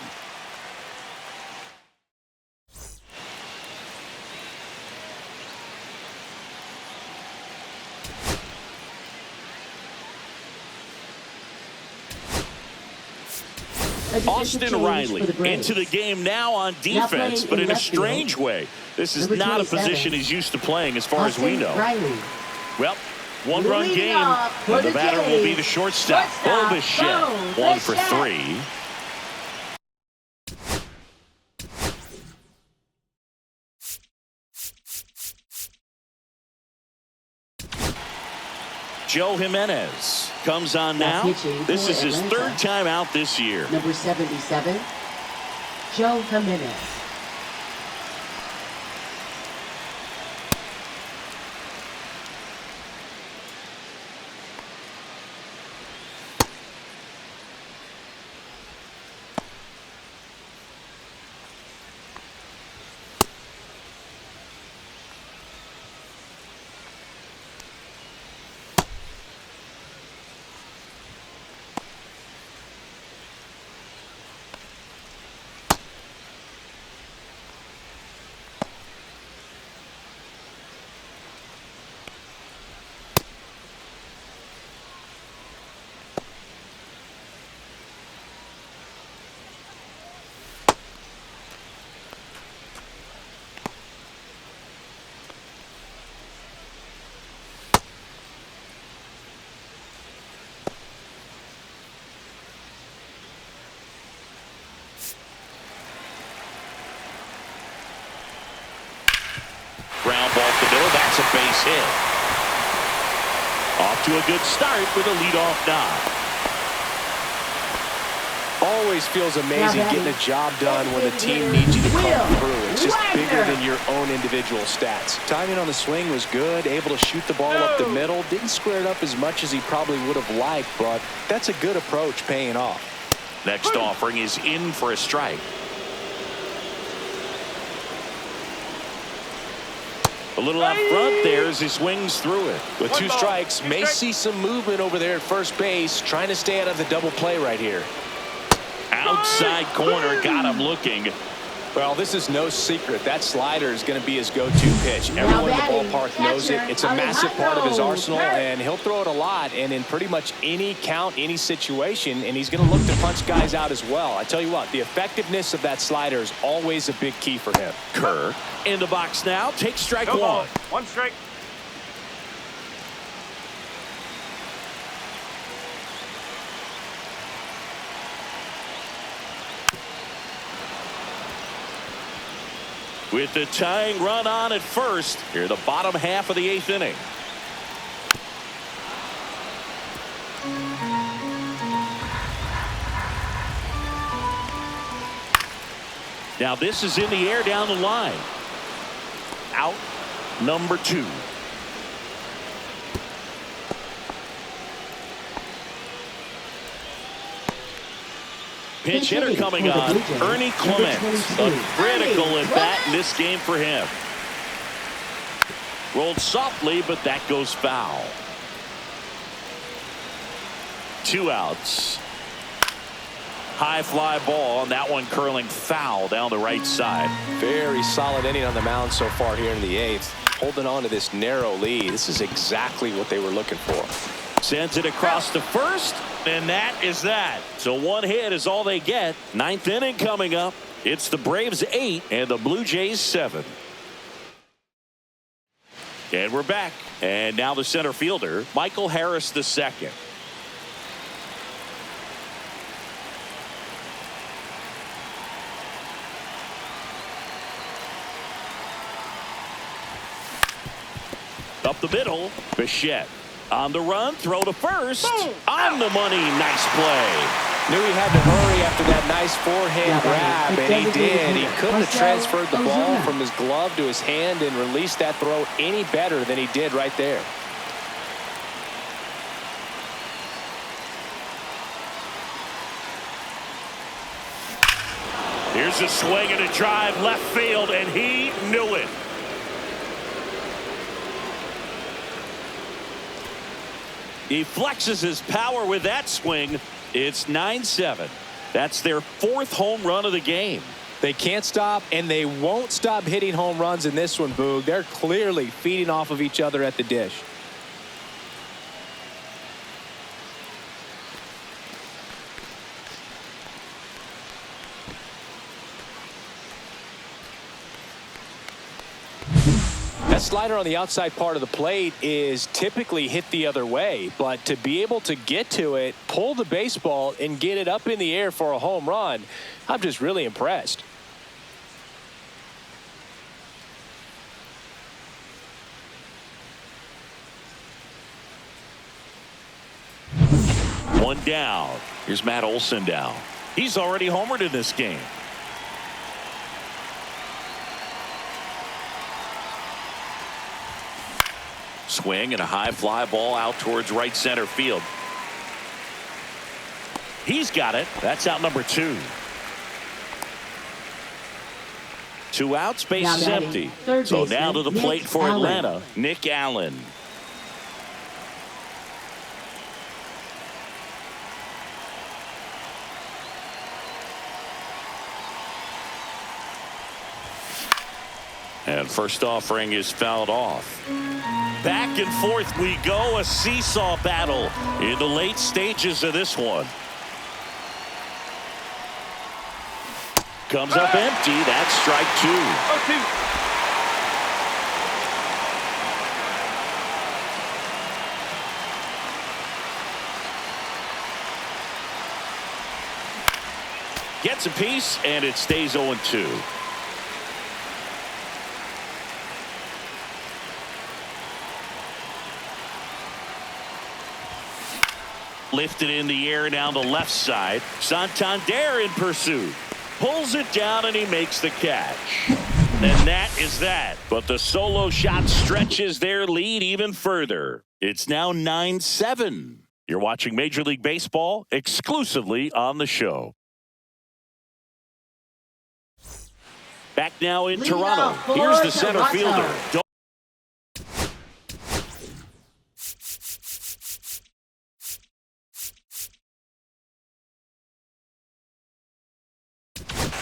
Speaker 1: Austin Riley into the game now on defense, but in a strange way. This is not a position he's used to playing as far as we know. Well, 1-run game, and the batter will be the shortstop. Bichette, 1 for 3. Joe Jimenez comes on now. This is his 3rd time out this year.
Speaker 3: Number 77, Joe Jimenez.
Speaker 1: Ground ball to the middle. That's a base hit. Off to a good start with a leadoff knock.
Speaker 2: Always feels amazing getting a job done when the team needs you to come through. It's just bigger than your own individual stats. Timing on the swing was good, able to shoot the ball up the middle. Didn't square it up as much as he probably would have liked, but that's a good approach paying off.
Speaker 1: Next offering is in for a strike. A little out front there as he swings through it.
Speaker 2: With 2 strikes, may see some movement over there at first base, trying to stay out of the double play right here.
Speaker 1: Outside corner, got him looking.
Speaker 2: Well, this is no secret. That slider is going to be his go-to pitch. Everyone in the ballpark knows it. It's a massive part of his arsenal, and he'll throw it a lot and in pretty much any count, any situation, and he's going to look to punch guys out as well. I tell you what, the effectiveness of that slider is always a big key for him.
Speaker 1: Kerr in the box now. Takes strike
Speaker 4: No ball.
Speaker 1: 1.
Speaker 4: 1 strike.
Speaker 1: With the tying run on at first, here the bottom half of the 8th inning. Now this is in the air down the line. Out number 2. Pinch hitter coming on, Ernie Clements. A critical at bat in this game for him. Rolled softly, but that goes foul. 2 outs. High fly ball, and that one curling foul down the right side.
Speaker 2: Very solid inning on the mound so far here in the 8th. Holding on to this narrow lead. This is exactly what they were looking for.
Speaker 1: Sends it across to first, and that is that. So 1 hit is all they get. 9th inning coming up. It's the Braves 8 and the Blue Jays 7. And we're back. And now the center fielder, Michael Harris II. Up the middle, Bichette. On the run, throw to first. On the money, nice play.
Speaker 2: Knew he had to hurry after that nice forehand grab, and he did. He couldn't have transferred the ball from his glove to his hand and released that throw any better than he did right there.
Speaker 1: Here's a swing and a drive left field, and he knew it. He flexes his power with that swing. It's 9-7. That's their 4th home run of the game.
Speaker 2: They can't stop, and they won't stop hitting home runs in this one, Boog. They're clearly feeding off of each other at the dish. That slider on the outside part of the plate is typically hit the other way, but to be able to get to it, pull the baseball, and get it up in the air for a home run, I'm just really impressed.
Speaker 1: One down. Here's Matt Olson down. He's already homered in this game. Swing and a high fly ball out towards right center field. He's got it. That's out number 2. 2 outs, base is empty. So now to the plate for Atlanta, Nick Allen. And first offering is fouled off. Back and forth we go, a seesaw battle in the late stages of this one. Comes up empty. That's strike 2. Gets a piece, and it stays 0-2. Lifted in the air down the left side. Santander in pursuit. Pulls it down, and he makes the catch. And that is that. But the solo shot stretches their lead even further. It's now 9-7. You're watching Major League Baseball exclusively on the show. Back now in Toronto. Here's the center fielder.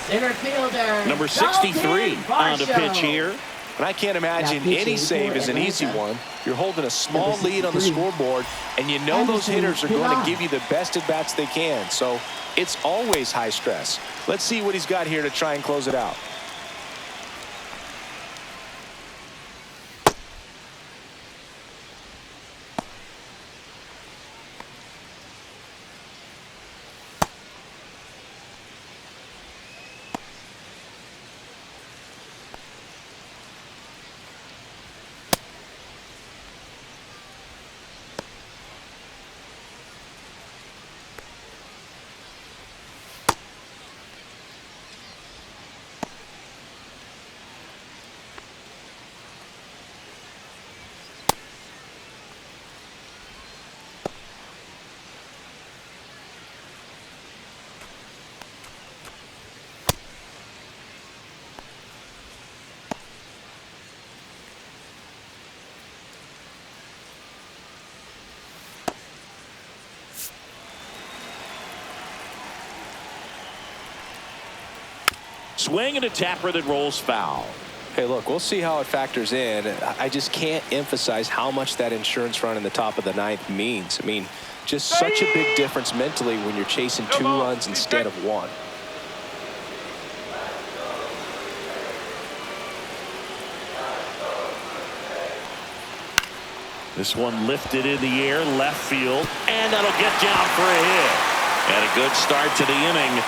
Speaker 3: Center fielder,
Speaker 1: number 63 on the pitch here.
Speaker 2: And I can't imagine any save is an easy one. You're holding a small lead on the scoreboard, and you know those hitters are going to give you the best at-bats they can. So it's always high stress. Let's see what he's got here to try and close it out.
Speaker 1: Swing and a tapper that rolls foul.
Speaker 2: Hey, look, we'll see how it factors in. I just can't emphasize how much that insurance run in the top of the ninth means. I mean, just such a big difference mentally when you're chasing 2 runs instead of 1.
Speaker 1: This one lifted in the air, left field, and that'll get down for a hit. And a good start to the inning.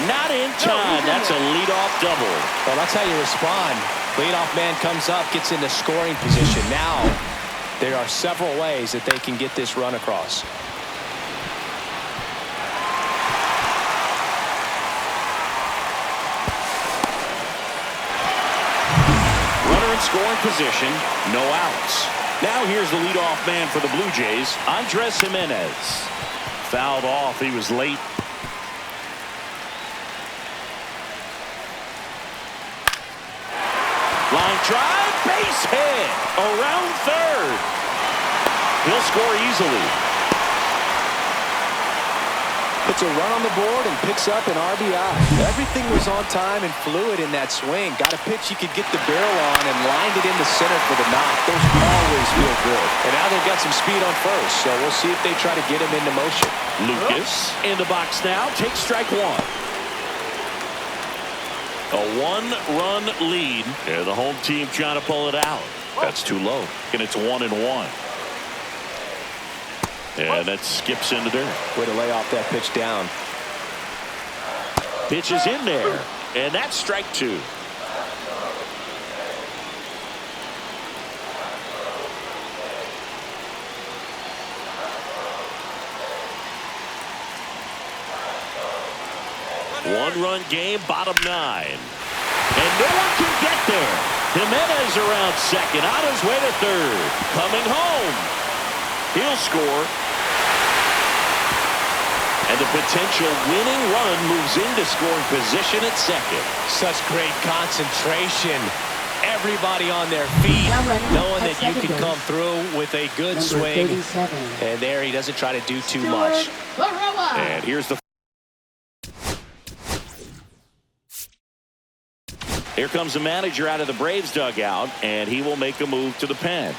Speaker 1: Not in time. That's a leadoff double.
Speaker 2: Well, that's how you respond. Leadoff man comes up, gets into scoring position. Now, there are several ways that they can get this run across.
Speaker 1: Runner in scoring position, no outs. Now here's the leadoff man for the Blue Jays, Andres Gimenez. Fouled off. He was late. Line drive, base hit, around third. He'll score easily.
Speaker 2: Puts a run on the board and picks up an RBI. Everything was on time and fluid in that swing. Got a pitch you could get the barrel on and lined it into center for the knock. Those always feel good. And now they've got some speed on first, so we'll see if they try to get him into motion.
Speaker 1: Lucas in the box now, takes strike 1. A 1-run lead. Yeah, the home team trying to pull it out. That's too low. And it's 1-1. And that skips into dirt.
Speaker 2: Way to lay off that pitch down.
Speaker 1: Pitch is in there. And that's strike 2. One-run game, bottom 9. And no one can get there. Gimenez around second, on his way to third. Coming home. He'll score. And the potential winning run moves into scoring position at second.
Speaker 2: Such great concentration. Everybody on their feet, knowing that you can come through with a good swing. And there he doesn't try to do too much.
Speaker 1: And here's the... Here comes the manager out of the Braves dugout, and he will make a move to the pen.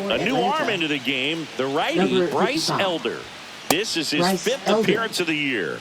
Speaker 1: A new arm into the game, the righty, Bryce Elder. This is his 5th appearance of the year.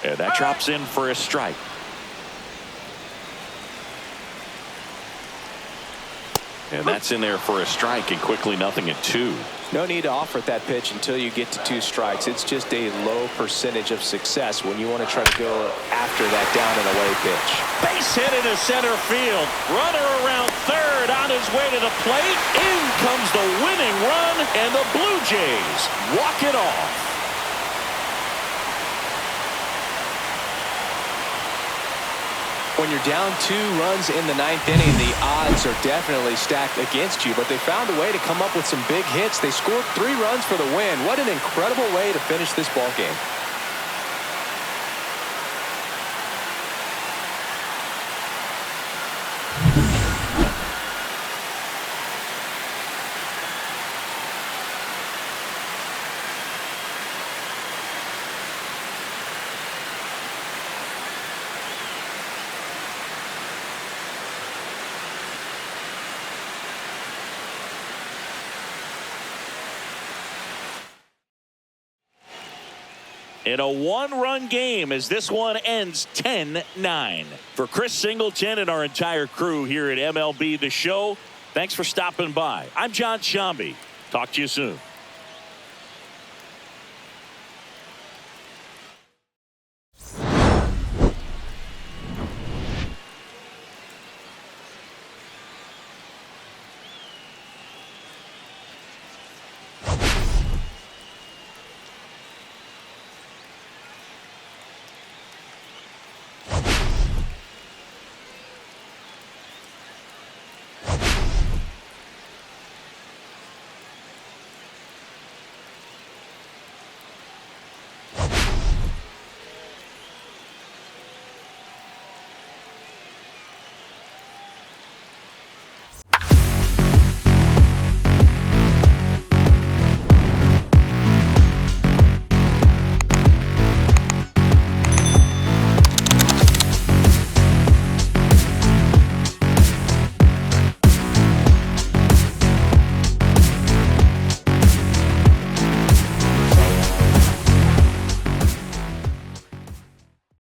Speaker 1: And that drops in for a strike. And that's in there for a strike, and quickly 0-2.
Speaker 2: No need to offer that pitch until you get to 2 strikes. It's just a low percentage of success when you want to try to go after that down and away pitch.
Speaker 1: Base hit into center field. Runner around third, on his way to the plate. In comes the winning run, and the Blue Jays walk it off.
Speaker 2: When you're down 2 runs in the 9th inning, the odds are definitely stacked against you, but they found a way to come up with some big hits. They scored 3 runs for the win. What an incredible way to finish this ball game.
Speaker 1: in a one-run game as this one ends 10-9. For Chris Singleton and our entire crew here at MLB The Show, thanks for stopping by. I'm John Shambi. Talk to you soon.